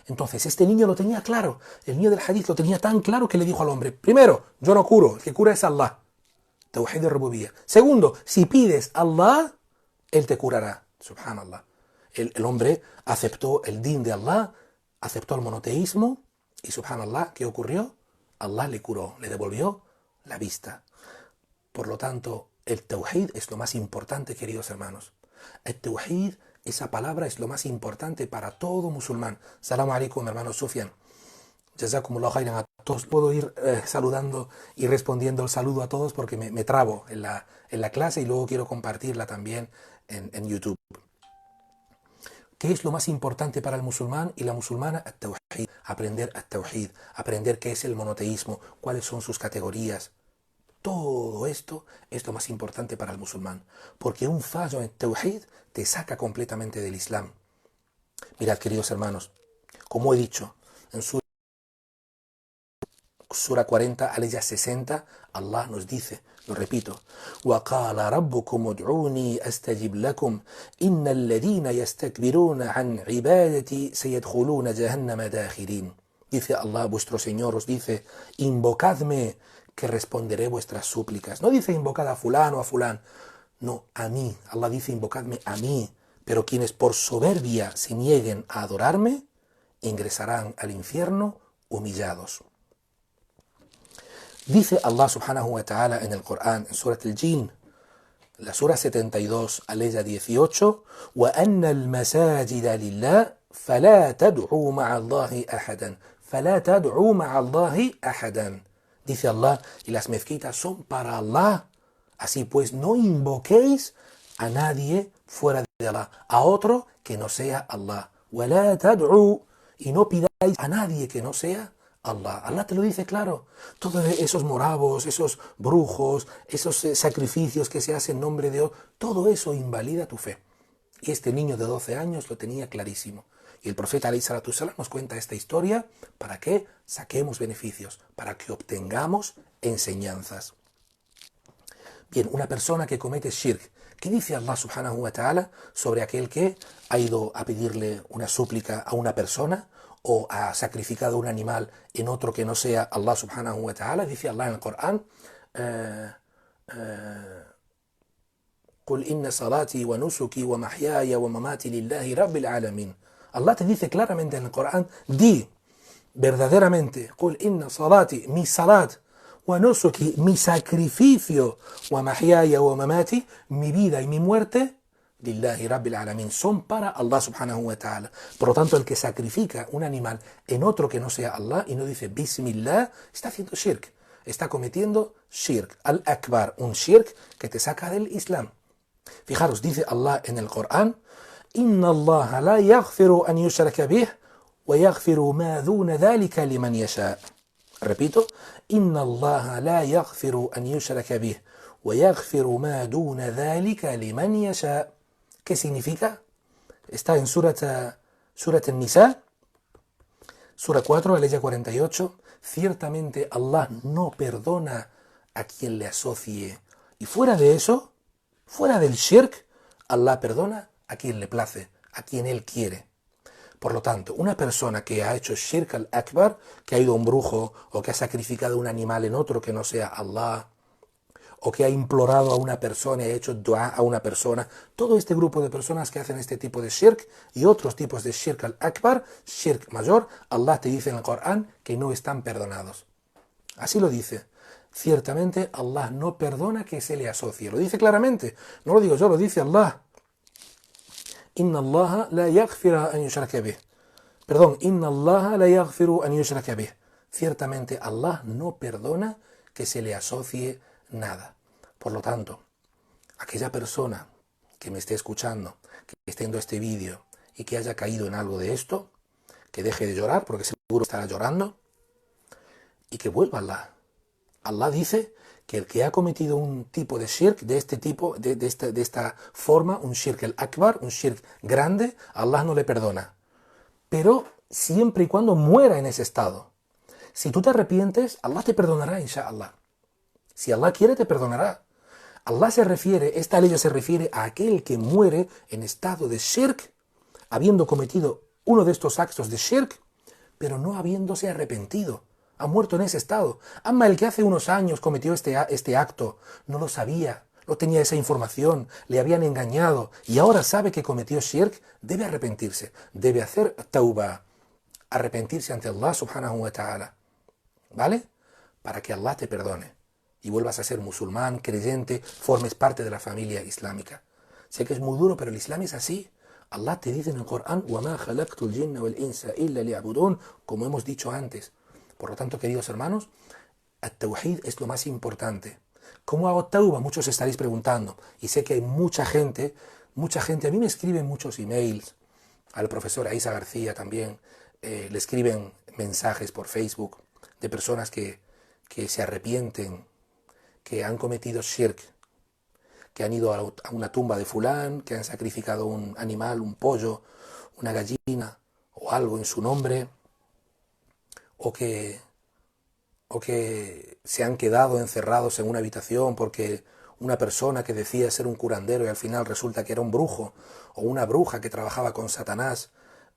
Entonces, este niño lo tenía claro. El niño del hadith lo tenía tan claro que le dijo al hombre: primero, yo no curo, el que cura es Allah. Tawhid de rububiyya. Segundo, si pides a Allah, Él te curará. Subhanallah. El hombre aceptó el din de Allah, aceptó el monoteísmo, y subhanallah, ¿qué ocurrió? Allah le curó, le devolvió la vista. Por lo tanto, el tawhid es lo más importante, queridos hermanos. El tawhid, esa palabra, es lo más importante para todo musulmán. Salam alaikum, hermano Sufyan. Jazakumullah khairan a todos. Puedo ir saludando y respondiendo el saludo a todos porque me trabo en la clase y luego quiero compartirla también en YouTube. ¿Qué es lo más importante para el musulmán y la musulmana? At-tawhid. Aprender at-tawhid, aprender qué es el monoteísmo, cuáles son sus categorías. Todo esto es lo más importante para el musulmán, porque un fallo en tawhid te saca completamente del Islam. Mirad, queridos hermanos, como he dicho, en Sura 40, aleya 60, Allah nos dice, lo repito: وَقَالَ رَبُّكُمُ ادْعُونِي أَسْتَجِبْ لَكُمْ إِنَّ الَّذِينَ يَسْتَكْبِرُونَ عَنْ عِبَادَتِي سَيَدْخُلُونَ جَهَنَّمَ دَاخِرِينَ. Dice Allah, vuestro Señor os dice: invocadme, que responderé vuestras súplicas. No dice invocad a fulano o a fulán, no, a mí. Allah dice invocadme a mí. Pero quienes por soberbia se nieguen a adorarme, ingresarán al infierno humillados. Dice Allah subhanahu wa ta'ala en el Corán, en Surat al-Jin, la Sura 72, aleya 18: وَأَنَّ الْمَسَاجِدَ لِلَّهِ فَلَا تَدْعُوا مَعَ اللَّهِ أَحَدًا. فَلَا تَدْعُوا مَعَ اللَّهِ أَحَدًا. Dice Allah, y las mezquitas son para Allah. Así pues, no invoquéis a nadie fuera de Allah, a otro que no sea Allah. وَلَا تَدْعُوا. Y no pidáis a nadie que no sea Allah. Allah te lo dice claro. Todos esos moravos, esos brujos, esos sacrificios que se hacen en nombre de otro, todo eso invalida tu fe. Y este niño de 12 años lo tenía clarísimo. Y el profeta alayhi salatu wasalam nos cuenta esta historia para que saquemos beneficios, para que obtengamos enseñanzas. Bien, una persona que comete shirk, ¿qué dice Allah subhanahu wa ta'ala sobre aquel que ha ido a pedirle una súplica a una persona o ha sacrificado un animal en otro que no sea Allah subhanahu wa ta'ala? Dice Allah en el Corán: قُلْ إِنَّ صَلَاتِي وَنُسُكِي وَمَحْيَايَ وَمَمَاتِي لِلَّهِ رَبِّ الْعَالَمِينَ. Allah te dice claramente en el Corán, di verdaderamente, قُلْ إِنَّ صَلَاتِي, mi salat, وَنُسُكِي, mi sacrificio, وَمَحْيَايَ وَمَمَاتِي, mi vida y mi muerte, lillahi rabbil alamin, son para Allah subhanahu wa ta'ala. Por lo tanto, el que sacrifica un animal en otro que no sea Allah y no dice Bismillah, está haciendo shirk, está cometiendo shirk al-akbar, un shirk que te saca del Islam. Fijaros, dice Allah en el Corán, Inna Allah la yaghfiru an yushraka bih wa yaghfiru ma duna dhalika liman yasha. Repito, Inna Allah la yaghfiru an yushraka bih wa yaghfiru ma duna dhalika liman yasha. ¿Qué significa? Está en Surat An-Nisa, Sura 4, aleya 48. Ciertamente Allah no perdona a quien le asocie. Y fuera de eso, fuera del shirk, Allah perdona a quien le place, a quien Él quiere. Por lo tanto, una persona que ha hecho shirk al-akbar, que ha ido a un brujo o que ha sacrificado un animal en otro que no sea Allah, o que ha implorado a una persona y ha hecho dua a una persona, todo este grupo de personas que hacen este tipo de shirk y otros tipos de shirk al-akbar, shirk mayor, Allah te dice en el Corán que no están perdonados. Así lo dice. Ciertamente Allah no perdona que se le asocie. Lo dice claramente. No lo digo yo, lo dice Allah. Inna Allah la yaghfiru an yushraka bih. Perdón, Inna Allah la yaghfiru an yushraka bih. Ciertamente Allah no perdona que se le asocie nada. Por lo tanto, aquella persona que me esté escuchando, que esté viendo este vídeo y que haya caído en algo de esto, que deje de llorar, porque seguro estará llorando, y que vuelva a Allah. Allah dice que el que ha cometido un tipo de shirk, de este tipo, de esta forma, un shirk al-akbar, un shirk grande, Allah no le perdona. Pero siempre y cuando muera en ese estado. Si tú te arrepientes, Allah te perdonará, inshallah. Si Allah quiere, te perdonará. Allah se refiere, esta ley se refiere a aquel que muere en estado de shirk, habiendo cometido uno de estos actos de shirk, pero no habiéndose arrepentido. Ha muerto en ese estado. Ama el que hace unos años cometió este acto, no lo sabía, no tenía esa información, le habían engañado y ahora sabe que cometió shirk, debe arrepentirse, debe hacer tauba, arrepentirse ante Allah subhanahu wa ta'ala, ¿vale? Para que Allah te perdone y vuelvas a ser musulmán, creyente, formes parte de la familia islámica. Sé que es muy duro, pero el Islam es así. Allah te dice en el Corán, وَمَا خَلَقْتُ الْجِنَّ وَالْإِنسَ إِلَّا لِيَعْبُدُونَ, como hemos dicho antes. Por lo tanto, queridos hermanos, at-tawhid es lo más importante. ¿Cómo hago tauba? Muchos estaréis preguntando. Y sé que hay mucha gente, a mí me escriben muchos emails, al profesor Aisa García también, le escriben mensajes por Facebook de personas que se arrepienten, que han cometido shirk, que han ido a una tumba de fulán, que han sacrificado un animal, un pollo, una gallina o algo en su nombre, o que se han quedado encerrados en una habitación porque una persona que decía ser un curandero y al final resulta que era un brujo, o una bruja que trabajaba con Satanás,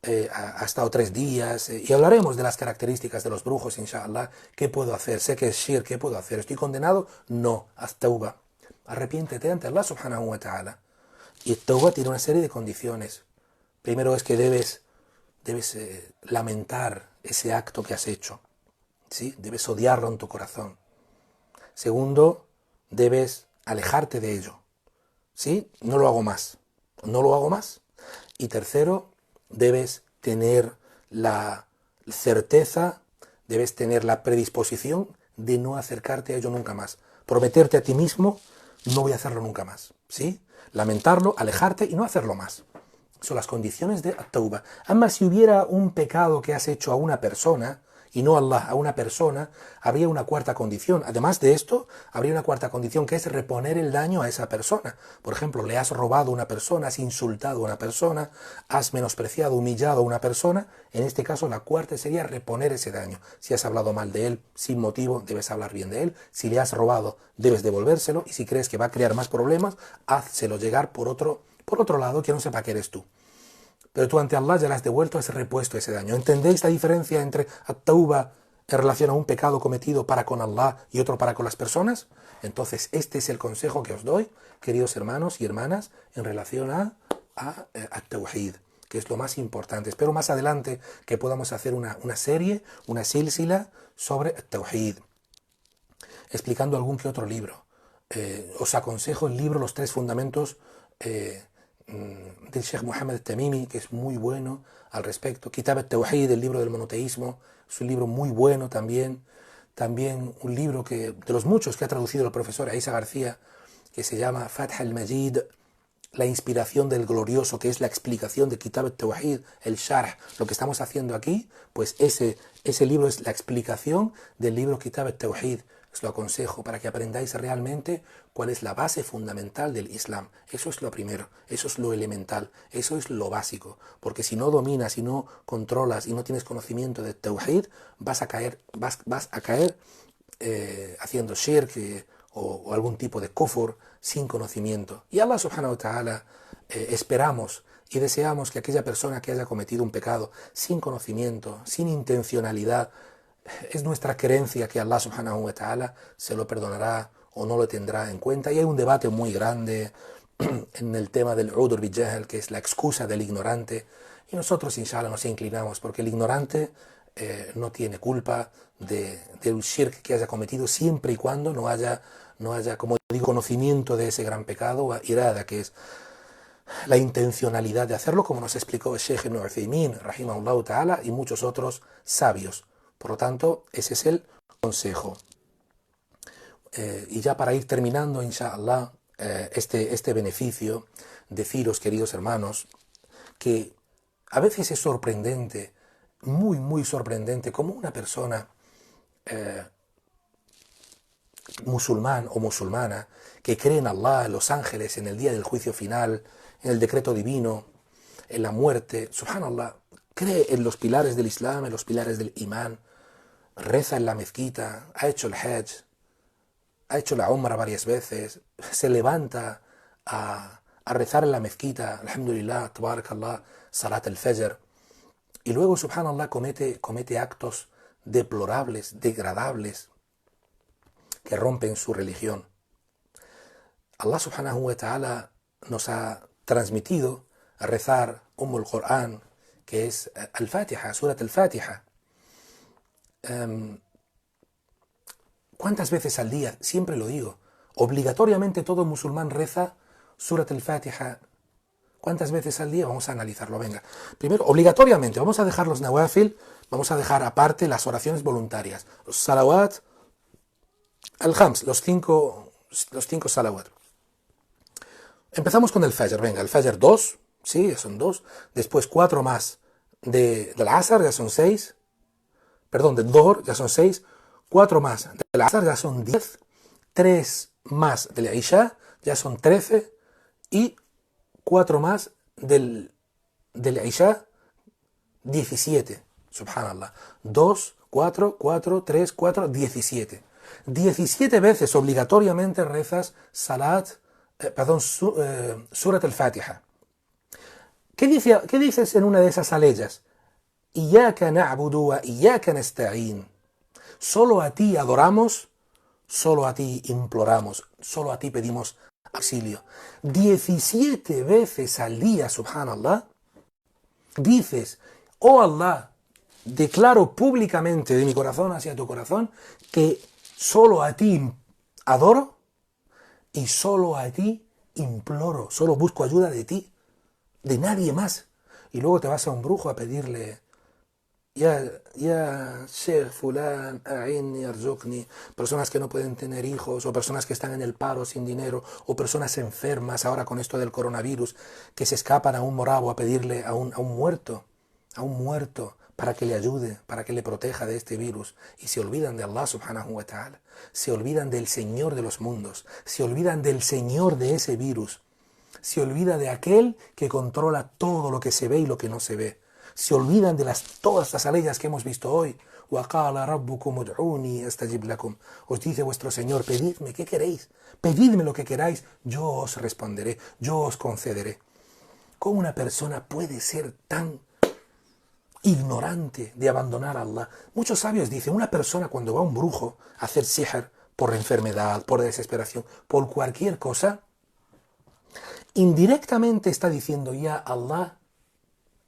ha estado 3 días, y hablaremos de las características de los brujos, inshallah. ¿Qué puedo hacer? Sé que es shirk, ¿qué puedo hacer? ¿Estoy condenado? No, haz tauba. Arrepiéntete ante Allah subhanahu wa ta'ala. Y tauba tiene una serie de condiciones. Primero es que debes lamentar ese acto que has hecho, ¿sí? Debes odiarlo en tu corazón. Segundo, debes alejarte de ello, ¿sí? No lo hago más, no lo hago más. Y tercero, debes tener la certeza, debes tener la predisposición de no acercarte a ello nunca más. Prometerte a ti mismo, no voy a hacerlo nunca más, ¿sí? Lamentarlo, alejarte y no hacerlo más. Son las condiciones de at-tauba. Además, si hubiera un pecado que has hecho a una persona, y no a Allah, a una persona, habría una cuarta condición. Además de esto, habría una cuarta condición que es reponer el daño a esa persona. Por ejemplo, le has robado a una persona, has insultado a una persona, has menospreciado, humillado a una persona. En este caso, la cuarta sería reponer ese daño. Si has hablado mal de él sin motivo, debes hablar bien de él. Si le has robado, debes devolvérselo. Y si crees que va a crear más problemas, házselo llegar por otro lado, que no sepa que eres tú. Pero tú ante Allah ya le has devuelto, has repuesto ese daño. ¿Entendéis la diferencia entre at-tauba en relación a un pecado cometido para con Allah y otro para con las personas? Entonces, este es el consejo que os doy, queridos hermanos y hermanas, en relación a at-tawhid, que es lo más importante. Espero más adelante que podamos hacer una serie, una sílsila sobre at-tawhid, explicando algún que otro libro. Os aconsejo el libro Los 3 fundamentos del Sheikh Muhammad Tamimi, que es muy bueno al respecto. Kitab al-Tawhid, el libro del monoteísmo, es un libro muy bueno también. También un libro que, de los muchos que ha traducido el profesor Isa García, que se llama Fath al-Majid, la inspiración del glorioso, que es la explicación de Kitab al-Tawhid, el Sharh, lo que estamos haciendo aquí, pues ese libro es la explicación del libro Kitab al-Tawhid. Os lo aconsejo para que aprendáis realmente cuál es la base fundamental del Islam. Eso es lo primero, eso es lo elemental, eso es lo básico. Porque si no dominas, si no controlas y no tienes conocimiento de Tawhid, vas a caer haciendo shirk o algún tipo de kufur sin conocimiento. Y Allah subhanahu wa ta'ala esperamos y deseamos que aquella persona que haya cometido un pecado sin conocimiento, sin intencionalidad, es nuestra creencia que Allah subhanahu wa ta'ala se lo perdonará o no lo tendrá en cuenta. Y hay un debate muy grande en el tema del udur bil jahl, que es la excusa del ignorante. Y nosotros, inshallah, nos inclinamos porque el ignorante no tiene culpa del shirk que haya cometido siempre y cuando no haya, como digo, conocimiento de ese gran pecado, o irada, que es la intencionalidad de hacerlo, como nos explicó el Sheikh Ibn Uthaymin, rahimahullah ta'ala, y muchos otros sabios. Por lo tanto, ese es el consejo. Y ya para ir terminando, inshallah, este beneficio, deciros, queridos hermanos, que a veces es sorprendente, muy, muy sorprendente, como una persona musulmán o musulmana que cree en Allah, en los ángeles, en el día del juicio final, en el decreto divino, en la muerte, subhanallah, cree en los pilares del Islam, en los pilares del imán, reza en la mezquita, ha hecho el hajj, ha hecho la umra varias veces, se levanta a rezar en la mezquita, alhamdulillah, tabarakallah, salat al-fajr, y luego, subhanallah, comete actos deplorables, degradables, que rompen su religión. Allah subhanahu wa ta'ala nos ha transmitido a rezar el Qur'an, que es al-Fatiha, Surat al-Fatiha. ¿Cuántas veces al día? Siempre lo digo. Obligatoriamente todo musulmán reza Surat al-Fatiha. ¿Cuántas veces al día? Vamos a analizarlo, venga. Primero, obligatoriamente, vamos a dejar los nawafil, vamos a dejar aparte las oraciones voluntarias, los salawat, al-Khams, los cinco salawat. Empezamos con el Fajr, venga, el Fajr 2, sí, son 2, después 4 más del Asr, ya son 6, perdón, del Dhuhr, ya son 6, 4 más del Asr, ya son 10, 3 más del Isha, ya son 13, y 4 más del Isha, 17, subhanallah, 2, 4, 4, 3, 4, 17. 17 veces obligatoriamente rezas Surat al-Fatiha. ¿Qué dices en una de esas aleyas? Iyaka na'budu wa iyaka nasta'in. Solo a ti adoramos, solo a ti imploramos, solo a ti pedimos auxilio. 17 veces al día, subhanallah, dices, oh Allah, declaro públicamente de mi corazón hacia tu corazón que solo a ti adoro y solo a ti imploro, solo busco ayuda de ti, de nadie más. Y luego te vas a un brujo a pedirle, ya Sheikh Fulan, a'inni, arzuqni, personas que no pueden tener hijos, o personas que están en el paro sin dinero, o personas enfermas ahora con esto del coronavirus, que se escapan a un morabo a pedirle a un muerto, para que le ayude, para que le proteja de este virus, y se olvidan de Allah subhanahu wa ta'ala, se olvidan del Señor de los mundos, se olvidan del Señor de ese virus, se olvida de aquel que controla todo lo que se ve y lo que no se ve, se olvidan de todas las aleyas que hemos visto hoy. وَقَالَ رَبُّكُمُ ادْعُونِي أَسْتَجِبْ لَكُمْ. Os dice vuestro Señor, pedidme, ¿qué queréis? Pedidme lo que queráis, yo os responderé, yo os concederé. ¿Cómo una persona puede ser tan ignorante de abandonar a Allah? Muchos sabios dicen, una persona cuando va a un brujo a hacer sihr por enfermedad, por desesperación, por cualquier cosa, indirectamente está diciendo, ya Allah,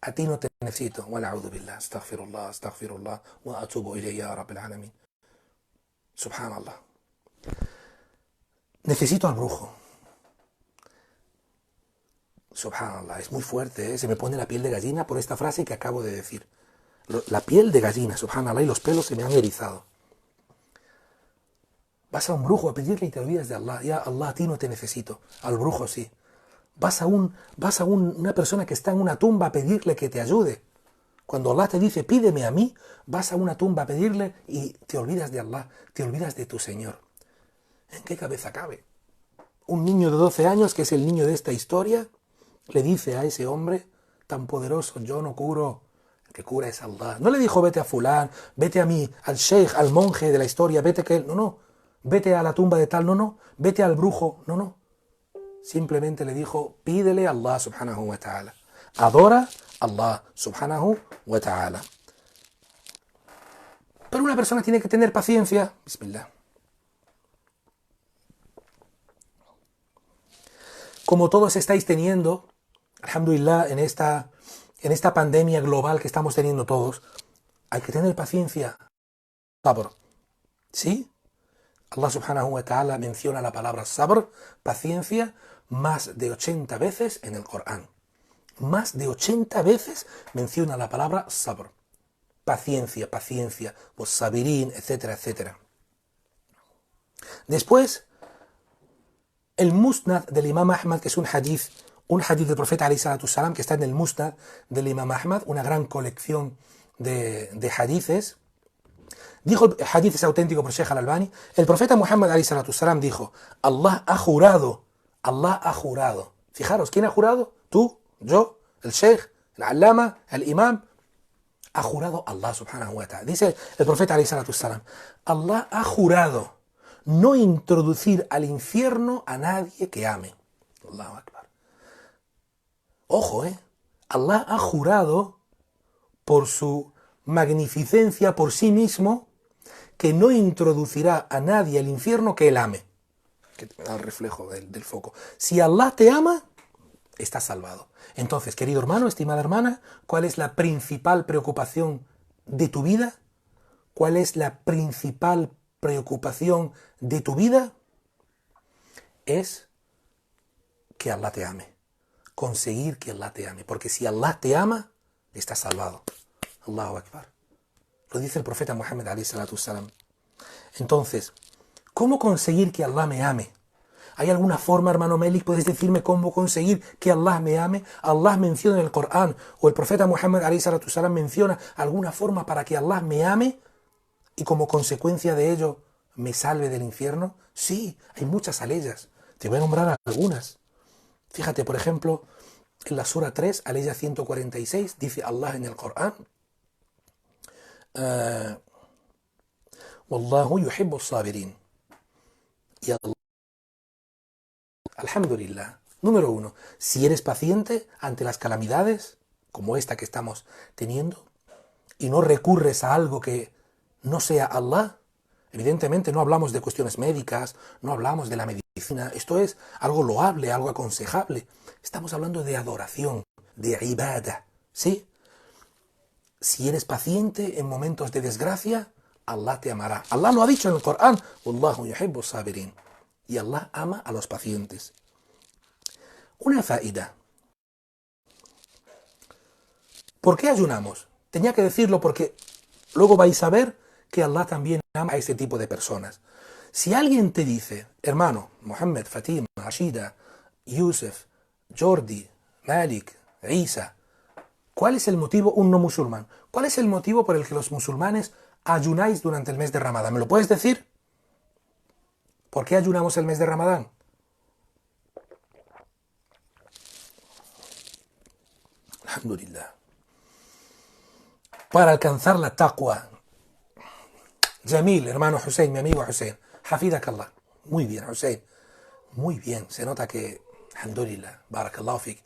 a ti no te necesito. Wala'udhu billah, astaghfirullah, wa atubu ilayhi ya rabbil alamin. Subhanallah. Necesito al brujo. Subhanallah, es muy fuerte, ¿eh? Se me pone la piel de gallina por esta frase que acabo de decir. La piel de gallina, subhanallah, y los pelos se me han erizado. Vas a un brujo a pedirle y te olvidas de Allah. Ya, Allah, a ti no te necesito. Al brujo sí. Una persona que está en una tumba a pedirle que te ayude. Cuando Allah te dice, pídeme a mí, vas a una tumba a pedirle y te olvidas de Allah, te olvidas de tu Señor. ¿En qué cabeza cabe? Un niño de 12 años, que es el niño de esta historia, le dice a ese hombre tan poderoso, yo no curo, el que cura es Allah. No le dijo, vete a fulán, vete a mí, al sheikh, al monje de la historia, vete que él, no, vete a la tumba de tal, no, vete al brujo, no. Simplemente le dijo, pídele a Allah subhanahu wa ta'ala. Adora a Allah subhanahu wa ta'ala. Pero una persona tiene que tener paciencia. Bismillah. Como todos estáis teniendo, alhamdulillah, en esta pandemia global que estamos teniendo todos, hay que tener paciencia. Sabr. ¿Sí? Allah subhanahu wa ta'ala menciona la palabra sabr, paciencia, más de 80 veces en el Corán. Más de 80 veces menciona la palabra sabr. Paciencia, was sabirin, etcétera, etcétera. Después, el Musnad del Imam Ahmad, que es un hadith del profeta alayhi salatu salam, que está en el Musnad del Imam Ahmad, una gran colección de hadithes. Dijo, el hadith es auténtico por Sheikh al-Albani, el profeta Muhammad alayhi salatu salam dijo, Allah ha jurado. Fijaros, ¿quién ha jurado? Tú, yo, el Sheikh, el Allama, el Imam. Ha jurado Allah subhanahu wa ta'ala. Dice el profeta alayhi salatu salam, Allah ha jurado no introducir al infierno a nadie que ame. Allahu Akbar. Ojo, Allah ha jurado por su magnificencia por sí mismo que no introducirá a nadie al infierno que él ame. Que te da el reflejo del foco. Si Allah te ama, estás salvado. Entonces, querido hermano, estimada hermana, ¿cuál es la principal preocupación de tu vida? ¿Cuál es la principal preocupación de tu vida? Es que Allah te ame. Conseguir que Allah te ame. Porque si Allah te ama, estás salvado. Allahu Akbar. Lo dice el profeta Muhammad alayhi salatu salam. Entonces, ¿cómo conseguir que Allah me ame? ¿Hay alguna forma, hermano Melik? ¿Puedes decirme cómo conseguir que Allah me ame? Allah menciona en el Corán, o el profeta Muhammad alayhi salatu salam menciona alguna forma para que Allah me ame y como consecuencia de ello me salve del infierno. Sí, hay muchas aleyas. Te voy a nombrar algunas. Fíjate, por ejemplo, en la sura 3, aleya 146, dice Allah en el Corán, Wallahu yuhibbu as-sabirin. Y Allah, alhamdulillah. Número 1, si eres paciente ante las calamidades, como esta que estamos teniendo, y no recurres a algo que no sea Allah, evidentemente no hablamos de cuestiones médicas, no hablamos de la medicina, esto es algo loable, algo aconsejable. Estamos hablando de adoración, de ibadah, ¿sí? Si eres paciente en momentos de desgracia, Allah te amará. Allah lo ha dicho en el Corán, Wallahu yuhibbu as-sabirin. Y Allah ama a los pacientes. Una faida. ¿Por qué ayunamos? Tenía que decirlo porque luego vais a ver que Allah también ama a ese tipo de personas. Si alguien te dice, hermano, Mohammed, Fatima, Rashida, Yusuf, Jordi, Malik, Isa, ¿cuál es el motivo, un no musulmán? ¿Cuál es el motivo por el que los musulmanes ayunáis durante el mes de Ramadán? ¿Me lo puedes decir? ¿Por qué ayunamos el mes de Ramadán? Alhamdulillah. Para alcanzar la taqwa. Jamil, hermano Hussein, mi amigo Hussein. Hafidakallah. Muy bien, Hussein. Muy bien. Se nota que, alhamdulillah, barakallahu fik.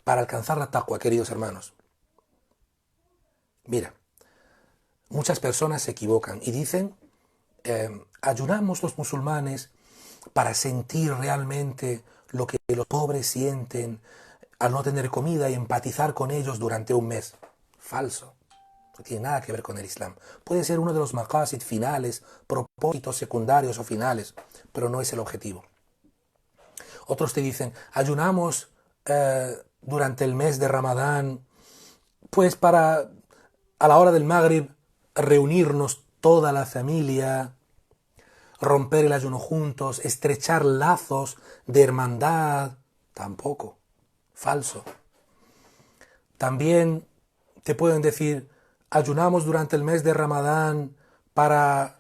Para alcanzar la taqwa, queridos hermanos. Mira, muchas personas se equivocan y dicen, ayunamos los musulmanes para sentir realmente lo que los pobres sienten al no tener comida y empatizar con ellos durante un mes. Falso. No tiene nada que ver con el Islam. Puede ser uno de los maqasid finales, propósitos secundarios o finales, pero no es el objetivo. Otros te dicen, ayunamos durante el mes de Ramadán, pues para a la hora del Maghrib reunirnos toda la familia, romper el ayuno juntos, estrechar lazos de hermandad. Tampoco, falso. También te pueden decir, ayunamos durante el mes de Ramadán para...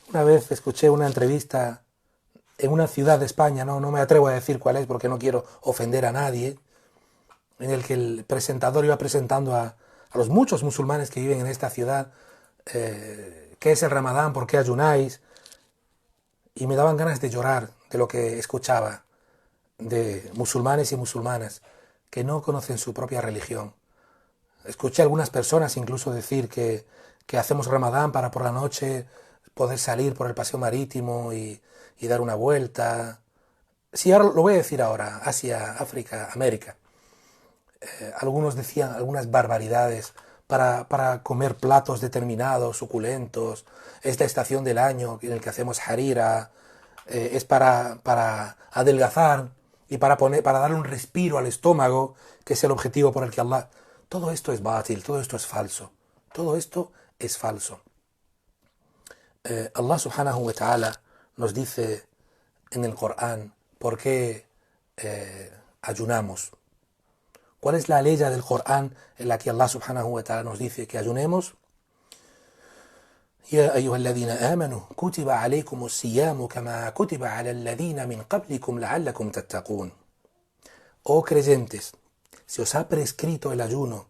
Una vez escuché una entrevista en una ciudad de España, no me atrevo a decir cuál es porque no quiero ofender a nadie, en el que el presentador iba presentando a los muchos musulmanes que viven en esta ciudad, qué es el Ramadán, por qué ayunáis, y me daban ganas de llorar de lo que escuchaba de musulmanes y musulmanas que no conocen su propia religión. Escuché a algunas personas incluso decir que hacemos Ramadán para por la noche poder salir por el paseo marítimo y dar una vuelta. Sí, ahora lo voy a decir ahora, Asia, África, América. Algunos decían algunas barbaridades para comer platos determinados, suculentos. Es la estación del año en el que hacemos harira, es para adelgazar y para darle un respiro al estómago, que es el objetivo por el que Allah... Todo esto es bátil, todo esto es falso. Todo esto es falso. Allah subhanahu wa ta'ala nos dice en el Corán por qué ayunamos. ¿Cuál es la ley del Corán en la que Allah subhanahu wa ta'ala nos dice que ayunemos? يا أيها الذين آمنوا كتب عليكم الصيام كما كتب على الذين من قبلكم لعلكم تتقون. Oh creyentes, se os ha prescrito el ayuno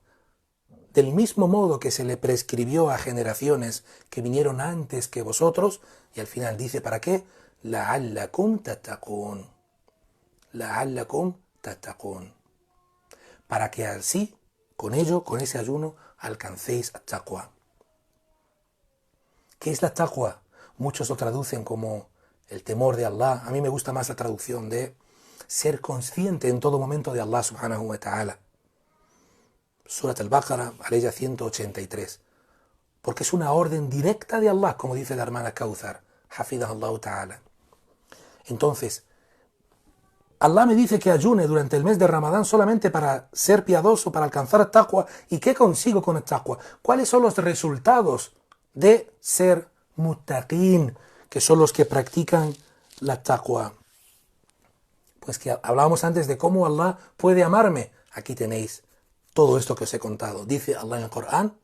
del mismo modo que se le prescribió a generaciones que vinieron antes que vosotros, y al final dice ¿para qué? لعلكم تتقون. لعلكم تتقون. Para que así, con ello, con ese ayuno, alcancéis at-taqwa. ¿Qué es la taqwa? Muchos lo traducen como el temor de Allah. A mí me gusta más la traducción de ser consciente en todo momento de Allah subhanahu wa ta'ala. Surat al-Baqarah, aleya 183. Porque es una orden directa de Allah, como dice la hermana Kawthar, hafidahullah ta'ala. Entonces, Allah me dice que ayune durante el mes de Ramadán solamente para ser piadoso, para alcanzar el taqwa. ¿Y qué consigo con el taqwa? ¿Cuáles son los resultados de ser muttaqin, que son los que practican la taqwa? Pues que hablábamos antes de cómo Allah puede amarme. Aquí tenéis todo esto que os he contado. Dice Allah en el Corán,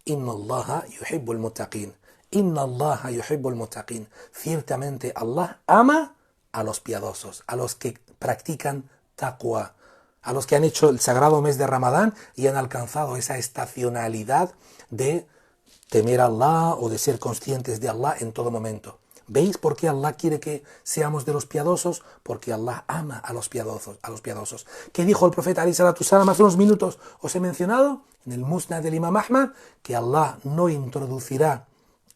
Inna Allaha yuhibbul muttaqin. Inna Allaha yuhibbul muttaqin. Ciertamente Allah ama a los piadosos, a los que practican taqwa, a los que han hecho el sagrado mes de Ramadán y han alcanzado esa estacionalidad de temer a Allah o de ser conscientes de Allah en todo momento. ¿Veis por qué Allah quiere que seamos de los piadosos? Porque Allah ama a los piadosos. ¿Qué dijo el profeta alayhi salatu wasalam hace unos minutos? Os he mencionado en el Musnad del Imam Ahmad que Allah no introducirá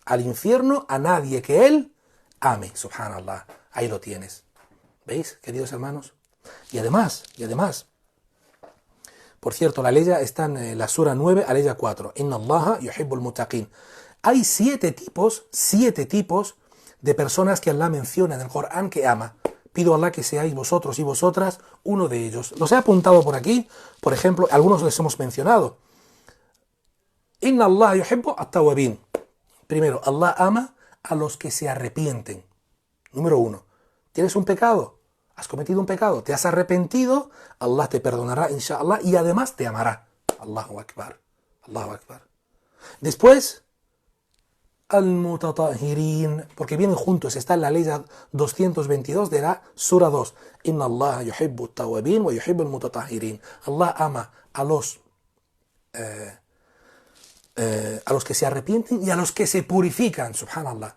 al infierno a nadie que él ame. Subhanallah. Ahí lo tienes. ¿Veis, queridos hermanos? Y además, por cierto, la ley está en la sura 9, aleya 4. Inna Allaha yuhibbul muttaqin. Hay 7 tipos de personas que Allah menciona en el Corán que ama. Pido a Allah que seáis vosotros y vosotras uno de ellos. Los he apuntado por aquí. Por ejemplo, algunos les hemos mencionado. Inna Allah yuhibbu at-tawwabin. Primero, Allah ama a los que se arrepienten. Número 1. ¿Tienes un pecado? ¿Has cometido un pecado? ¿Te has arrepentido? Allah te perdonará, inshallah, y además te amará. Allahu Akbar. Allahu Akbar. Después, al-mutatahirin, porque vienen juntos, está en la ley 222 de la sura 2. Inna Allah yuhibbu at-tawwabin wa yuhibbu al-mutatahirin. Allah ama a los que se arrepienten y a los que se purifican, subhanallah.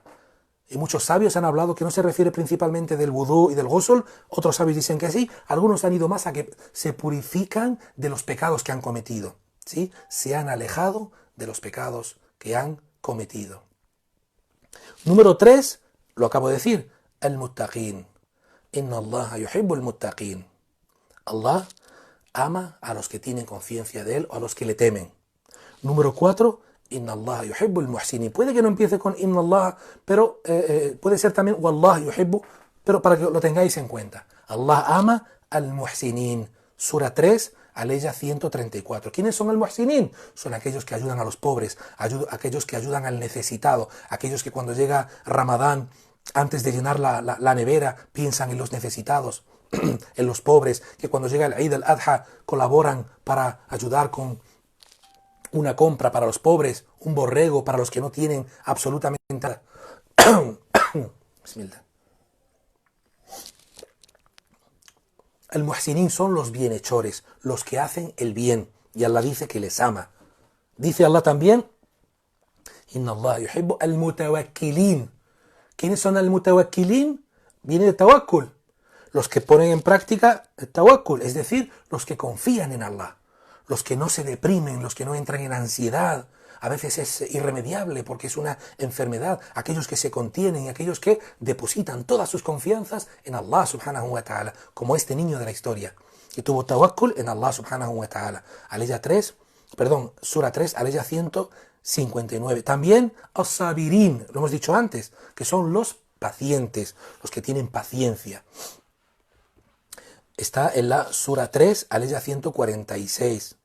Y muchos sabios han hablado que no se refiere principalmente del vudú y del ghusl, otros sabios dicen que sí, algunos han ido más a que se purifican de los pecados que han cometido, ¿sí? Se han alejado de los pecados que han cometido. Número 3, lo acabo de decir, al-muttaqin. Inna Allah yuhibbul muttaqin. Allah ama a los que tienen conciencia de él o a los que le temen. Número 4, Inna Allah yuhibbul muhsinin. Puede que no empiece con Inna Allah, pero puede ser también Wallah yuhibbu Pero para que lo tengáis en cuenta, Allah ama al muhsinin. Sura 3, aleya 134. ¿Quiénes son al muhsinin? Son aquellos que ayudan a los pobres, aquellos que ayudan al necesitado, aquellos que cuando llega Ramadán, antes de llenar la nevera, piensan en los necesitados, en los pobres, que cuando llega el Eid al-Adha colaboran para ayudar con una compra para los pobres, un borrego para los que no tienen absolutamente nada. Bismillah. El muhsinin son los bienhechores, los que hacen el bien. Y Allah dice que les ama. Dice Allah también, Inna Allah yuhibbu al-mutawakkilin. ¿Quiénes son al-mutawakkilin? Viene de tawakkul. Los que ponen en práctica el tawakkul, es decir, los que confían en Allah. Los que no se deprimen, los que no entran en ansiedad. A veces es irremediable porque es una enfermedad. Aquellos que se contienen y aquellos que depositan todas sus confianzas en Allah subhanahu wa ta'ala, como este niño de la historia, que tuvo tawakkul en Allah subhanahu wa ta'ala. Sura 3, aleya 159. También as-sabirin, lo hemos dicho antes, que son los pacientes, los que tienen paciencia. Está en la Sura 3, aleya 146.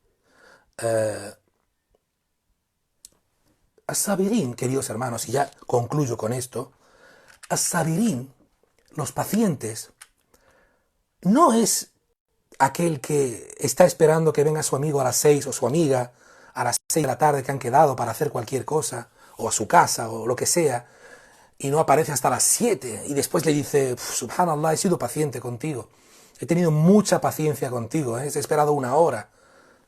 As-sabirin, queridos hermanos, y ya concluyo con esto, as-sabirin, los pacientes, no es aquel que está esperando que venga su amigo a las 6 o su amiga a las 6 de la tarde que han quedado para hacer cualquier cosa, o a su casa o lo que sea, y no aparece hasta las 7 y después le dice, subhanallah, he sido paciente contigo, he tenido mucha paciencia contigo, he esperado 1 hora.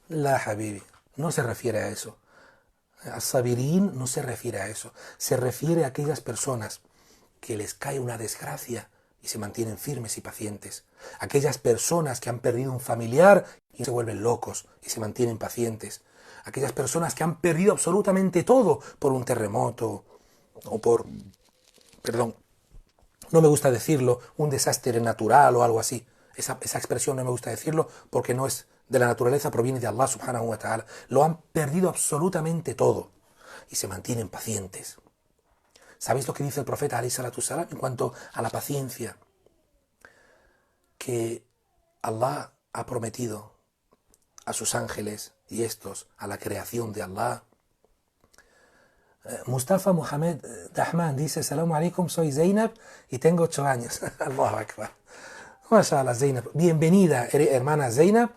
La habibi, no se refiere a eso. As-sabirin no se refiere a eso. Se refiere a aquellas personas que les cae una desgracia y se mantienen firmes y pacientes. Aquellas personas que han perdido un familiar y se vuelven locos y se mantienen pacientes. Aquellas personas que han perdido absolutamente todo por un terremoto o por, no me gusta decirlo, un desastre natural o algo así. Esa expresión no me gusta decirlo porque no es de la naturaleza, proviene de Allah subhanahu wa ta'ala. Lo han perdido absolutamente todo y se mantienen pacientes. ¿Sabéis lo que dice el profeta alayhi salatu salam en cuanto a la paciencia? Que Allah ha prometido a sus ángeles y estos, a la creación de Allah. Mustafa Mohamed Dahman dice, Salamu alaikum, soy Zainab y tengo 8 años. Allahu Akbar. Mashallah, Zainab. Bienvenida, hermana Zainab.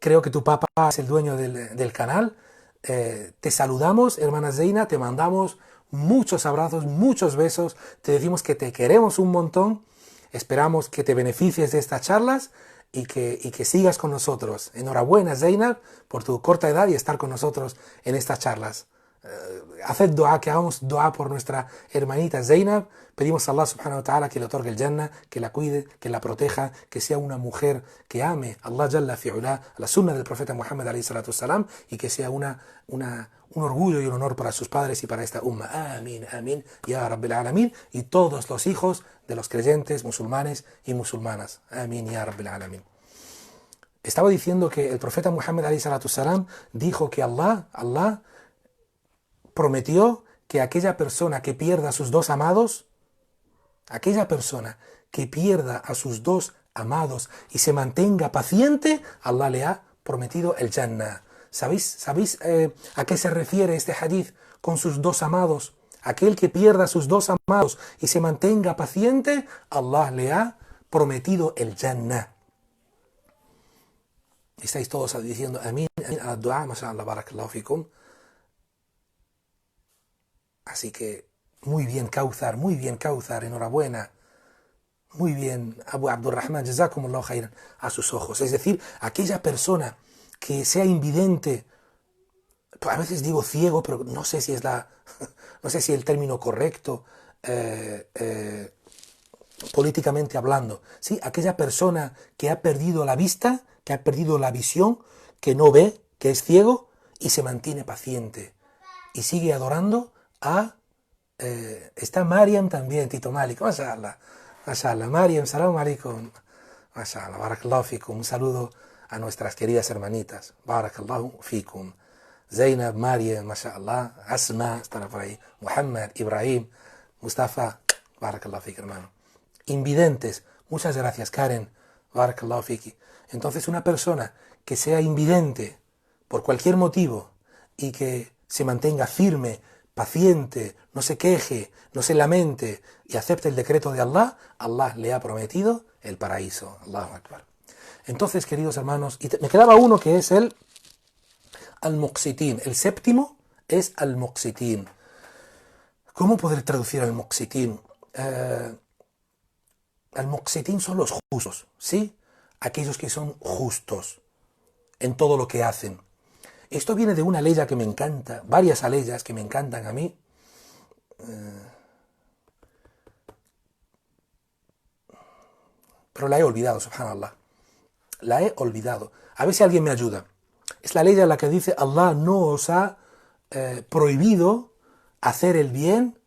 Creo que tu papá es el dueño del canal. Te saludamos, hermana Zainab, te mandamos muchos abrazos, muchos besos. Te decimos que te queremos un montón. Esperamos que te beneficies de estas charlas y que sigas con nosotros. Enhorabuena, Zainab, por tu corta edad y estar con nosotros en estas charlas. Haced dua, que hagamos dua por nuestra hermanita Zainab. Pedimos a Allah subhanahu wa ta'ala que le otorgue el Jannah, que la cuide, que la proteja, que sea una mujer que ame a Allah Jalla fi'ula, a la sunna del profeta Muhammad alayhi salatu salam, y que sea un orgullo y un honor para sus padres y para esta umma. Amin, amin, ya Rabbil Alamin, y todos los hijos de los creyentes musulmanes y musulmanas. Amin, ya Rabbil Alamin. Estaba diciendo que el profeta Muhammad alayhi salatu salam dijo que Allah prometió que aquella persona que pierda a sus 2 amados, aquella persona que pierda a sus 2 amados y se mantenga paciente, Allah le ha prometido el Jannah. ¿Sabéis a qué se refiere este hadith con sus 2 amados? Aquel que pierda a sus 2 amados y se mantenga paciente, Allah le ha prometido el Jannah. Estáis todos diciendo amén a dua, mashallah, barakallahu fikum. Así que muy bien Kauthar, enhorabuena. Muy bien, Abu Abdurrahman, jazakumullahu khairan, a sus ojos. Es decir, aquella persona que sea invidente, a veces digo ciego, pero no sé si es el término correcto, políticamente hablando. Sí, aquella persona que ha perdido la vista, que ha perdido la visión, que no ve, que es ciego y se mantiene paciente y sigue adorando está Mariam también, Tito Malik, mashallah, Mariam, salam alaikum, mashallah, barakallahu fikum, un saludo a nuestras queridas hermanitas, barakallahu fikum, Zainab, Mariam, mashallah, Asma, estará por ahí, Muhammad, Ibrahim, Mustafa, barakallahu fikum, hermano. invidentes. Muchas gracias, Karen. Barakallahu fiki. Entonces, una persona que sea invidente por cualquier motivo y que se mantenga firme, paciente, no se queje, no se lamente y acepte el decreto de Allah, Allah le ha prometido el paraíso. Allahu Akbar. Entonces, queridos hermanos, y me quedaba uno que es el al-muqsitin. El séptimo es al-muqsitin. ¿Cómo poder traducir al-muqsitin? Al-muqsitin son los justos, ¿sí? Aquellos que son justos en todo lo que hacen. Esto viene de una aleya que me encanta, varias aleyas que me encantan a mí. Pero la he olvidado, subhanallah. La he olvidado. A ver si alguien me ayuda. Es la ley en la que dice: Allah no os ha prohibido hacer el bien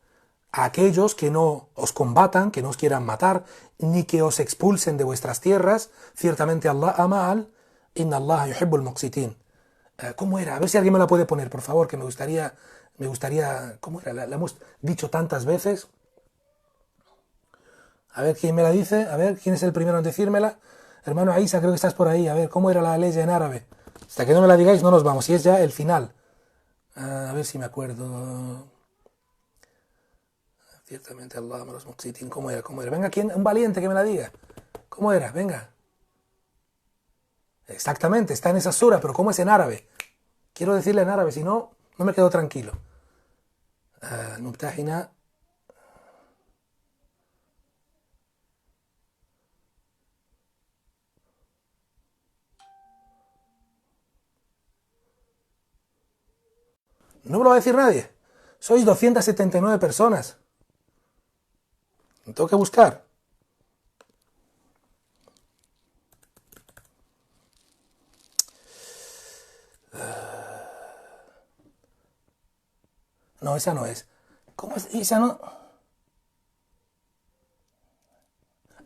a aquellos que no os combatan, que no os quieran matar, ni que os expulsen de vuestras tierras. Ciertamente Allah ama al inna Allah yuhibbul muqsitin. ¿Cómo era? A ver si alguien me la puede poner, por favor, que me gustaría, ¿cómo era? La hemos dicho tantas veces. A ver quién me la dice, a ver quién es el primero en decírmela. Hermano Aisa, creo que estás por ahí. A ver, ¿cómo era la ley en árabe? Hasta que no me la digáis no nos vamos, y es ya el final. A ver si me acuerdo. Ciertamente Allah ama los muqsitin. ¿Cómo era? ¿Cómo era? Venga, ¿quién? Un valiente que me la diga. ¿Cómo era? Venga. Exactamente, está en esa sura, pero ¿cómo es en árabe? Quiero decirle en árabe, si no, no me quedo tranquilo. Mubtahina. No me lo va a decir nadie. Sois 279 personas. Me tengo que buscar. No, esa no es. ¿Cómo es? Esa no.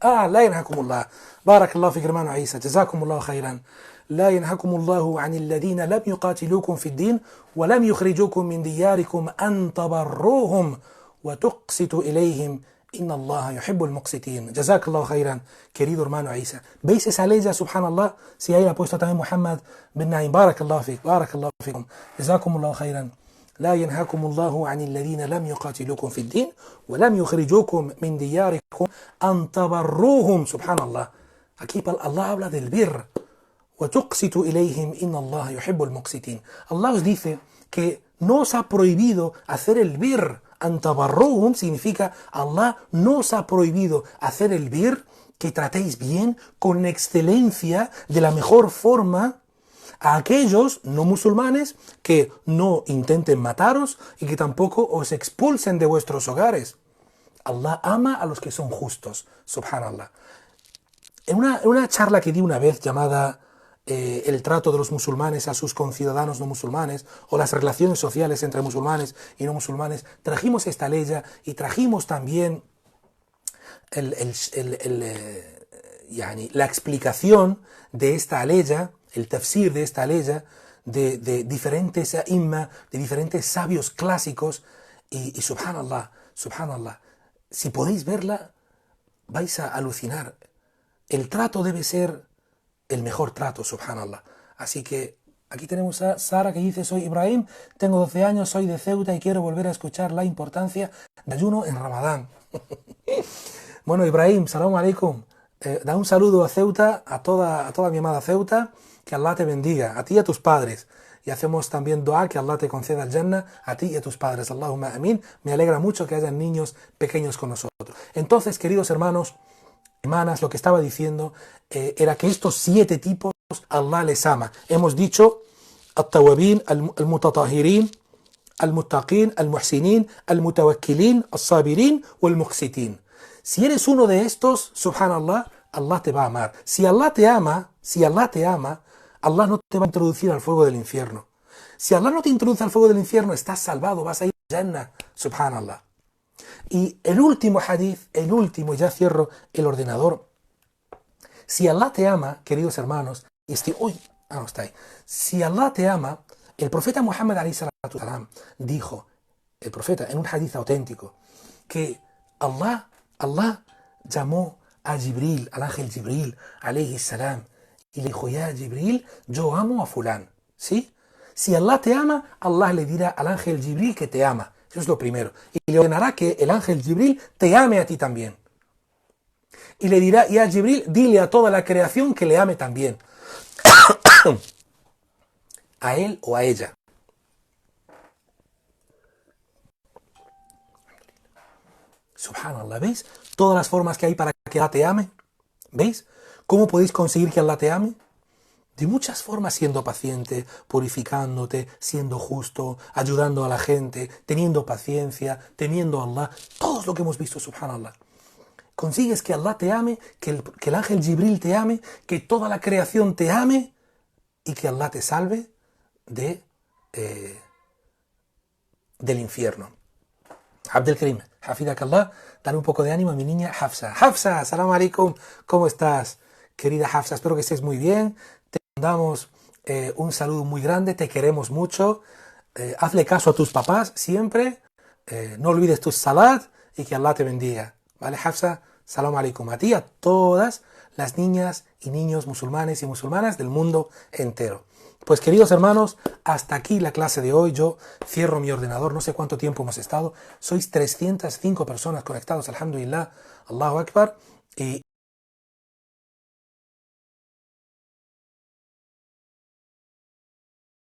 لا ينهاكم الله. بارك الله فيك hermano عيسى. جزاكم الله خيرا. لا ينهاكم الله عن الذين لم يقاتلوكم في الدين ولم يخرجوكم من دياركم أن تبروهم وتقسطوا إليهم إن الله يحب المقسطين. جزاك الله خيرا, querido hermano Isa. ¿Veis esa ley ya, subhanallah? Si ahí la ha puesto también Muhammad bin Naim. بارك الله فيك. بارك الله فيكم. جزاكم الله خيرا. لا ينهاكم الله عن الذين لم يقاتلوكم في الدين ولم يخرجوكم من دياركم أن تبروهم. Subhanallah. Aquí Allah habla del bir. وَتُقْسِتُ إِلَيْهِمْ إِنَّ اللَّهَ يُحِبُّ الْمُقْسِتِينَ. Allah os dice que no os ha prohibido hacer el bir. Antabarruhum significa Allah no os ha prohibido hacer el bir, que tratéis bien, con excelencia, de la mejor forma, a aquellos no musulmanes que no intenten mataros y que tampoco os expulsen de vuestros hogares. Allah ama a los que son justos, subhanallah. En una charla que di una vez llamada el trato de los musulmanes a sus conciudadanos no musulmanes, o las relaciones sociales entre musulmanes y no musulmanes, trajimos esta ley y trajimos también la explicación de esta ley, el tafsir de esta ley, de diferentes imma, de diferentes sabios clásicos, y subhanallah, si podéis verla, vais a alucinar. El trato debe ser el mejor trato, subhanallah. Así que aquí tenemos a Sara que dice: soy Ibrahim, tengo 12 años, soy de Ceuta y quiero volver a escuchar la importancia del ayuno en Ramadán. Bueno, Ibrahim, salam alaikum. Da un saludo a Ceuta, a toda mi amada Ceuta, que Allah te bendiga, a ti y a tus padres. Y hacemos también dua que Allah te conceda el Jannah a ti y a tus padres. Allahumma amin. Me alegra mucho que hayan niños pequeños con nosotros. Entonces, queridos hermanos, hermanas, lo que estaba diciendo era que estos 7 tipos Allah les ama. Hemos dicho al-tawabin, al-mutatahirin, al-muttaqin, al-muhsinin, al-mutawakkilin, al-sabirin o al-muqsitin. Si eres uno de estos, subhanallah, Allah te va a amar. Si Allah te ama, Allah no te va a introducir al fuego del infierno. Si Allah no te introduce al fuego del infierno, estás salvado, vas a ir a Jannah, subhanallah. Y el último hadith, ya cierro el ordenador. Si Allah te ama, queridos hermanos, si Allah te ama, el profeta Muhammad ﷺ dijo, el profeta en un hadith auténtico, que Allah llamó a Jibril, al ángel Jibril, alayhi salam, y le dijo, ya Jibril, yo amo a fulán, ¿sí? Si Allah te ama, Allah le dirá al ángel Jibril que te ama. Eso es lo primero. Y le ordenará que el ángel Jibril te ame a ti también. Y le dirá, ya Jibril, dile a toda la creación que le ame también. A él o a ella. Subhanallah, ¿veis? Todas las formas que hay para que Allah te ame. ¿Veis? ¿Cómo podéis conseguir que Allah te ame? De muchas formas, siendo paciente, purificándote, siendo justo, ayudando a la gente, teniendo paciencia, temiendo a Allah. Todo lo que hemos visto, subhanallah. Consigues que Allah te ame, que el ángel Jibril te ame, que toda la creación te ame y que Allah te salve del infierno. Abdelkarim, Hafidakallah, dale un poco de ánimo a mi niña Hafsa. Hafsa, salam alaikum, ¿cómo estás? Querida Hafsa, espero que estés muy bien. Te mandamos un saludo muy grande, te queremos mucho. Hazle caso a tus papás siempre. No olvides tus salat y que Allah te bendiga. ¿Vale, Hafsa? Salam alaikum. A ti y a todas las niñas y niños musulmanes y musulmanas del mundo entero. Pues queridos hermanos, hasta aquí la clase de hoy. Yo cierro mi ordenador, no sé cuánto tiempo hemos estado. Sois 305 personas conectados, alhamdulillah, Allahu Akbar. Y